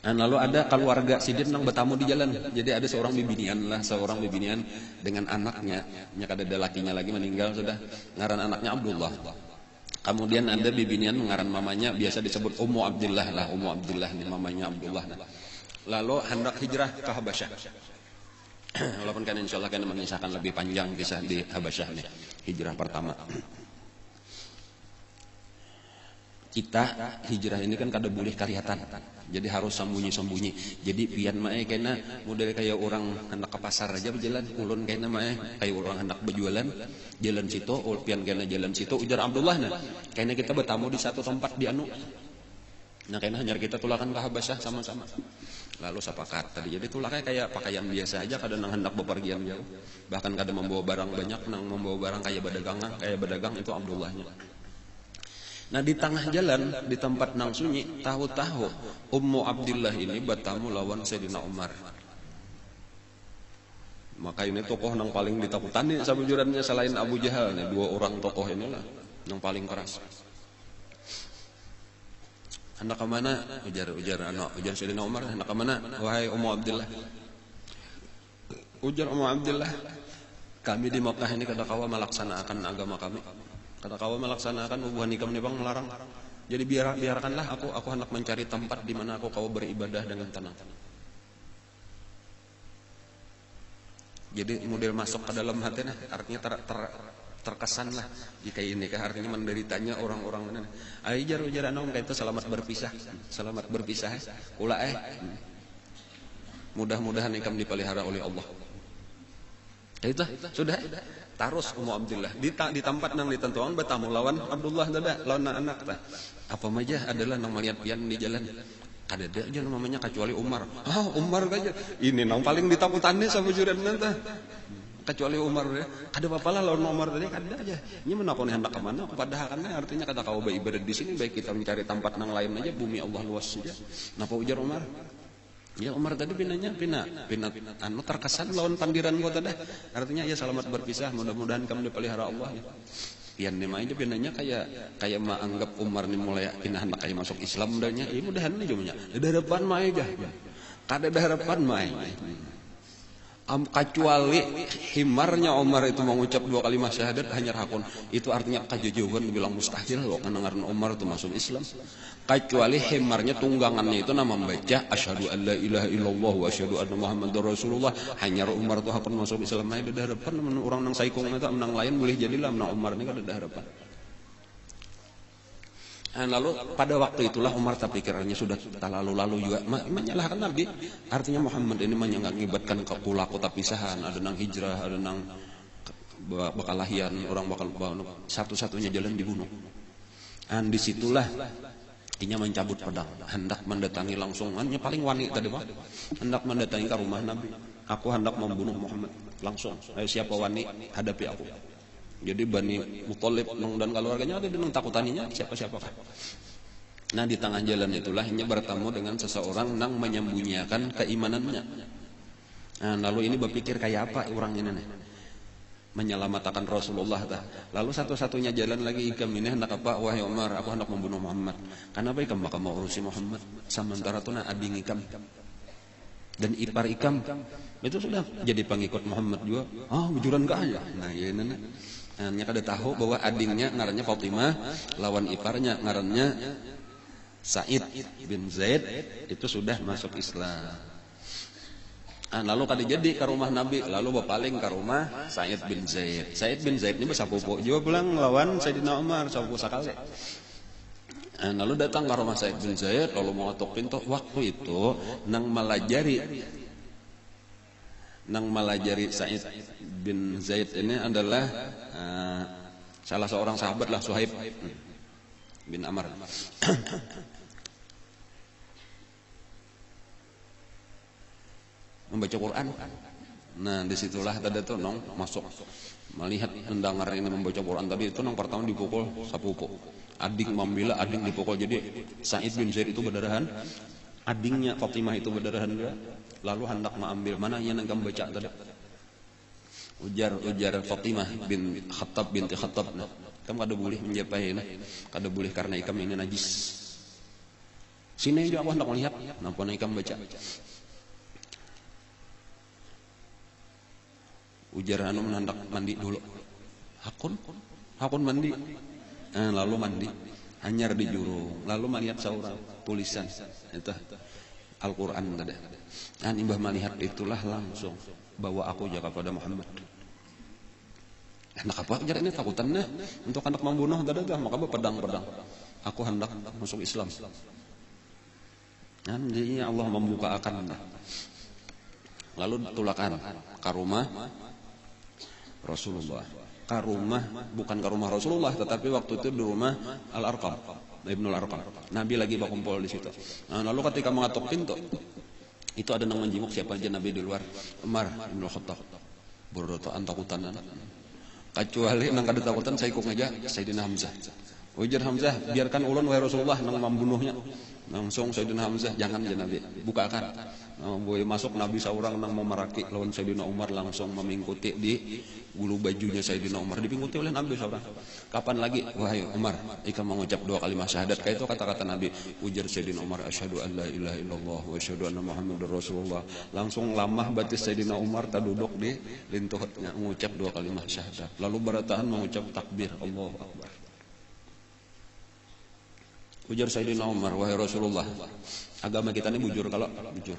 Speaker 1: Lalu ada keluarga Sidin nang bertamu di jalan. Jadi ada seorang bibinian dengan anaknya. Ada lakinya lagi meninggal sudah. Ngaran anaknya Abdullah. Kemudian ada bibinian ngaran mamanya biasa disebut Ummu Abdillah lah. Ummu Abdillah nih mamanya Abdullah. Lalu hendak hijrah ke Habasyah. Walaupun kan insya Allah kan mengisahkan lebih panjang kisah di Habasyah nih. Hijrah pertama. Kita hijrah ini kan kada boleh kelihatan. Jadi harus sembunyi-sembunyi. Jadi pian mae kena model kayak orang hendak ke pasar aja berjalan, ulun kena mae kayak orang hendak berjualan, jalan situ, pian kena jalan situ ujar Abdullah nah. Kena kita bertamu di satu tempat di anu. Nah kena hanyar kita tulakan ke Habasyah sama-sama. Lalu sepakat tadi. Jadi tulaknya kayak pakaian biasa aja, kadang hendak bepergian jauh. Bahkan kadang membawa barang banyak, nang membawa barang kayak berdagang itu Abdullahnya. Nah di tengah jalan di tempat nang sunyi tahu-tahu Ummu Abdillah ini bertamu lawan Sayyidina Umar. Maka ini tokoh nang paling ditakutan nih sabujurannya selain Abu Jahal nih, 2 orang tokoh inilah yang paling keras. Hendak ke mana? Ujar Sayyidina Umar, hendak ke mana? Wahai Ummu Abdillah. Ujar Ummu Abdillah, kami di Makkah ini kada kawa melaksanakan agama kami. Kata kawan melaksanakan hubungan nikah menibang melarang. Jadi biarkanlah aku hendak mencari tempat di mana aku kau beribadah dengan tenang. Jadi model masuk ke dalam hati nah, artinya terkesan lah jika ini kah artinya menderitanya orang-orang mana. Ayo ujar anom kayak itu selamat berpisah. Ulah mudah-mudahan ikam dipelihara oleh Allah. Itu sudah. Tarus Ummu Abdillah di tempat nang ditentukan bertamu lawan Abdullah dada lawan anak ta. Apa maja adalah nang melihat pian di jalan. Kada ada aja namanya kecuali Umar. Umar aja. Ini nang paling ditakutannya sama juranna ta. Kecuali Umar ya. Kada apa-apalah lawan Umar tadi kada aja. Ini menakoni hendak ke mana padahal kan artinya kata kau beribadah di sini baik kita mencari tempat nang lain aja bumi Allah luas saja. Napa ujar Umar? Ya Umar tadi pina anu terkesan lawan pandiran gua tadi. Artinya ya selamat berpisah, mudah-mudahan kamu dipelihara Allah ya. Pian nema aja pinanya kayak menganggap Umar ni mulai pindah hendak kayak masuk Islam danya. Ya mudahan aja nya. Ada harapan mah aja. Kada ada harapan mah. Kecuali himarnya Umar itu mengucap 2 kalimat syahadat hanya hakun. Itu artinya kejauhan bilang mustahil loh karena ngaran Umar itu masuk Islam. Kecuali himarnya tunggangannya itu nama membaca asyhadu an la ilaha illallah wa asyhadu anna muhammadar rasulullah. Hanya Umar itu hakun masuk Islam. Ada harapan orang nang saikong eta menang lain boleh jadilah menang Umar ini kada ada harapan. Lalu pada waktu itulah Umar terpikirnya sudah lalu juga menyalahkan Nabi. Artinya Muhammad ini mengakibatkan kepulaku tapisahan, ada nang hijrah, ada nang bakalahian, orang bakal satu-satunya jalan dibunuh. Dan disitulah inya mencabut pedang, hendak mendatangi langsung. Hanya paling wani tadi Pak, hendak mendatangi ke rumah Nabi. Aku hendak membunuh Muhammad langsung. Siapa wani hadapi aku. Jadi Bani Muthalib dan keluarganya ada dengan takutaninya siapa-siapa kan. Nah di tengah jalan itulah ia bertemu dengan seseorang yang menyembunyikan keimanannya. Nah lalu ini berpikir kayak apa orang ini nih. menyelamatkan Rasulullah tah. Lalu satu-satunya jalan lagi ikam ini hendak apa? Wahai Umar, aku hendak membunuh Muhammad. Kenapa ikam maka mau urusi Muhammad? Sementara tu na ading ikam dan ipar ikam itu sudah jadi pengikut Muhammad juga. Bujuran ka aja. Nah, ieu na. Nya kada tahu bahwa adingnya ngarannya Fatimah, lawan iparnya ngarannya Sa'id bin Zaid itu sudah masuk Islam. Lalu kada jadi ke rumah Nabi, lalu berpaling ke rumah Sa'id bin Zaid. Sa'id bin Zaid ini sapupu juga pulang lawan Sayyidina Umar, sapupu sakali. Lalu datang ke rumah Sa'id bin Zaid, lalu mau ngetok pintu. Waktu itu nang malajari Sa'id bin Zaid ini adalah salah seorang sahabat lah, Suhaib bin Amr. Membaca Quran. Nah, disitulah tadi tuh nong masuk melihat mendengar ini membaca Quran tadi itu nong pertama dipukul sapupu. Adik membela, adik dipukul. Jadi Sa'id bin Zaid itu berdarahan, adingnya Fatimah itu berdarahan juga. Lalu hendak mengambil mana yang nang baca tadi. Ujar Fatimah bin Khattab binti Khattab. Nah, kamu kada boleh menjapai nah. Kada boleh karena ikam ini najis. Sini aja aku hendak melihat. Napa ikam baca. Ujar anu hendak mandi dulu. Hakun mandi. Lalu mandi. Hanyar di jurung. Lalu melihat seorang tulisan itu Al-Quran tadi. Dan imbah melihat itulah langsung bawa aku jaga pada Muhammad. Hendak apa? Ujar ini takutannya untuk hendak membunuh tadi dah. Maka pedang. Aku hendak masuk Islam. Dan jadi Allah membuka akan. Lalu tulakan ke rumah Rasulullah. Bukan ke rumah Rasulullah, tetapi waktu itu di rumah Al-Arqam, Ibnul Arqam. Nabi lagi berkumpul di situ. Lalu ketika mengetuk pintu, itu ada nang menjenguk siapa aja Nabi di luar. Umar bin Khattab. Berdotaan takutan. Kecuali nang kada takutan saya ikut aja Sayyidina Hamzah. Ujar Hamzah, biarkan ulun wahai Rasulullah nang membunuhnya. Langsung Sayyidina Hamzah, jangan ya Nabi, bukakan. Boleh masuk Nabi seorang nang memeraki lawan Sayyidina Umar langsung memingkuti di bulu bajunya Sayyidina Umar, dipingkuti oleh Nabi seorang. Kapan lagi? Wahai Umar, ikam mengucap 2 kalimat syahadat. Kayak itu kata-kata Nabi. Ujar Sayyidina Umar, asyhadu an la ilaha illallah wa asyhadu anna Muhammadar Rasulullah. Langsung lamah batis Sayyidina Umar taduduk di lintuhnya mengucap 2 kalimat syahadat. Lalu bertahan mengucap takbir, Allahu Akbar. Ujar Sayyidina Umar, wahai Rasulullah, agama kita ini bujur kalau bujur.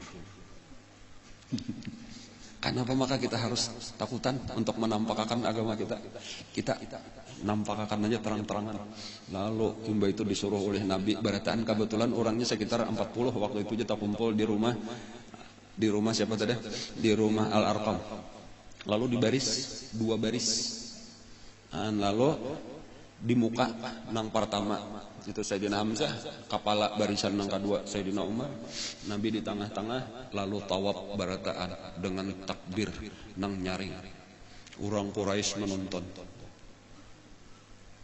Speaker 1: Kenapa maka kita harus takutan untuk menampakkan agama kita? Kita nampakkan aja terang-terangan. Lalu imba itu disuruh oleh Nabi barataan, kebetulan orangnya sekitar 40 waktu itu kita kumpul di rumah siapa tadi? Di rumah Al-Arqam. Lalu di baris 2 baris. Lalu di muka nang pertama itu Sayyidina Hamzah, kepala barisan nang kedua Sayyidina Umar, Nabi di tengah-tengah, lalu tawaf barataan dengan takbir nang nyaring. Orang Quraisy menonton.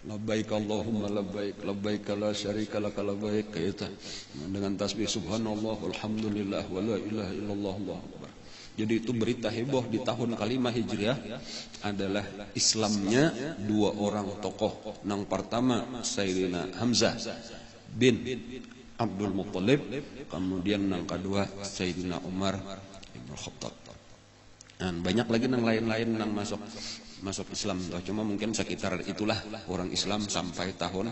Speaker 1: Labbaik Allahumma labbaik, labbaik la syarika lak labbaik, kaita. Dengan tasbih subhanallah walhamdulillah wa la ilaha illallah Allahu akbar. Jadi itu berita heboh di tahun kelima Hijriah adalah Islamnya 2 orang tokoh. Yang pertama Sayyidina Hamzah bin Abdul Muttalib, kemudian yang kedua Sayyidina Umar bin Khattab. Dan banyak lagi yang lain-lain yang masuk Islam. Cuma mungkin sekitar itulah orang Islam sampai tahun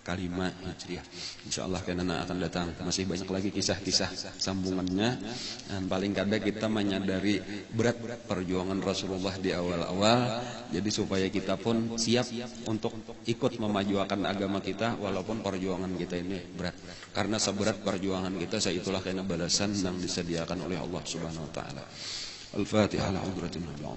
Speaker 1: kelima Hijriah. InsyaAllah karena akan datang masih banyak lagi kisah-kisah sambungannya. Dan paling kadang kita menyadari berat perjuangan Rasulullah di awal-awal. Jadi supaya kita pun siap untuk ikut memajukan agama kita walaupun perjuangan kita ini berat. Karena seberat perjuangan kita, itulah karena balasan yang disediakan oleh Allah Subhanahu wa taala. Al-Fatihah ala hadratin Nabi.